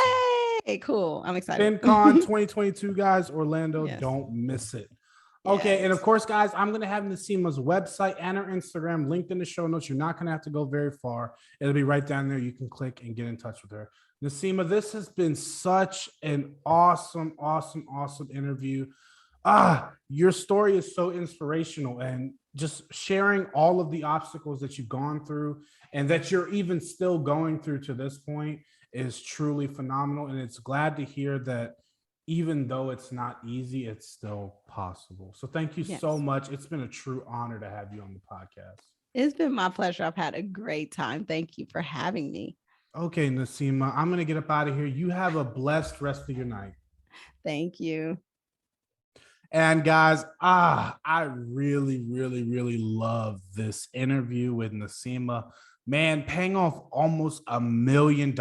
Yay! Cool. I'm excited. FinCon 2022, guys, Orlando. Yes. Don't miss it. Okay, Yes. and of course, guys, I'm going to have Naseema's website and her Instagram linked in the show notes. You're not going to have to go very far. It'll be right down there. You can click and get in touch with her. Naseema, this has been such an awesome, awesome, awesome interview. Your story is so inspirational, and just sharing all of the obstacles that you've gone through and that you're even still going through to this point is truly phenomenal. And it's glad to hear that even though it's not easy, it's still possible. So thank you so much. It's been a true honor to have you on the podcast. It's been my pleasure. I've had a great time. Thank you for having me. Okay, Naseema, I'm going to get up out of here. You have a blessed rest of your night. Thank you. And guys, I really, really, really love this interview with Naseema. Man, paying off almost $1 million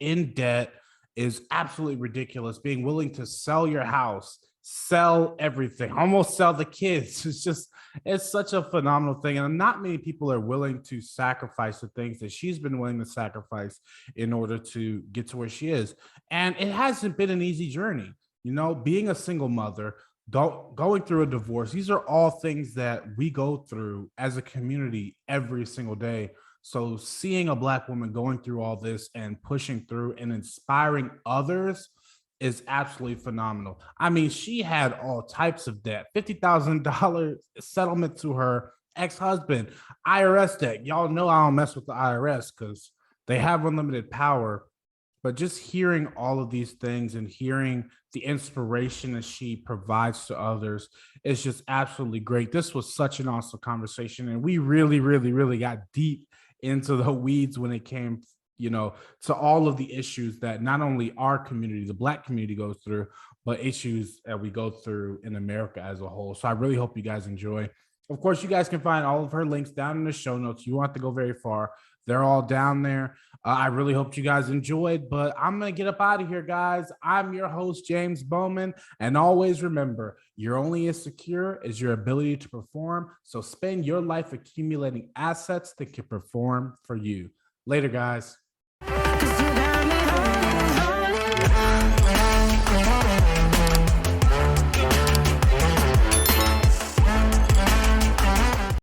in debt is absolutely ridiculous. Being willing to sell your house, sell everything, almost sell the kids. It's such a phenomenal thing. And not many people are willing to sacrifice the things that she's been willing to sacrifice in order to get to where she is. And it hasn't been an easy journey. Being a single mother, going through a divorce, these are all things that we go through as a community every single day. So seeing a Black woman going through all this and pushing through and inspiring others is absolutely phenomenal. I mean, she had all types of debt, $50,000 settlement to her ex-husband, IRS debt. Y'all know I don't mess with the IRS because they have unlimited power. But just hearing all of these things and hearing the inspiration that she provides to others is just absolutely great. This was such an awesome conversation. And we really, really, really got deep into the weeds when it came, to all of the issues that not only our community, the Black community, goes through, but issues that we go through in America as a whole. So I really hope you guys enjoy. Of course, you guys can find all of her links down in the show notes. You won't have to go very far. They're all down there. I really hope you guys enjoyed, but I'm going to get up out of here, guys. I'm your host, James Bowman. And always remember, you're only as secure as your ability to perform. So spend your life accumulating assets that can perform for you. Later, guys.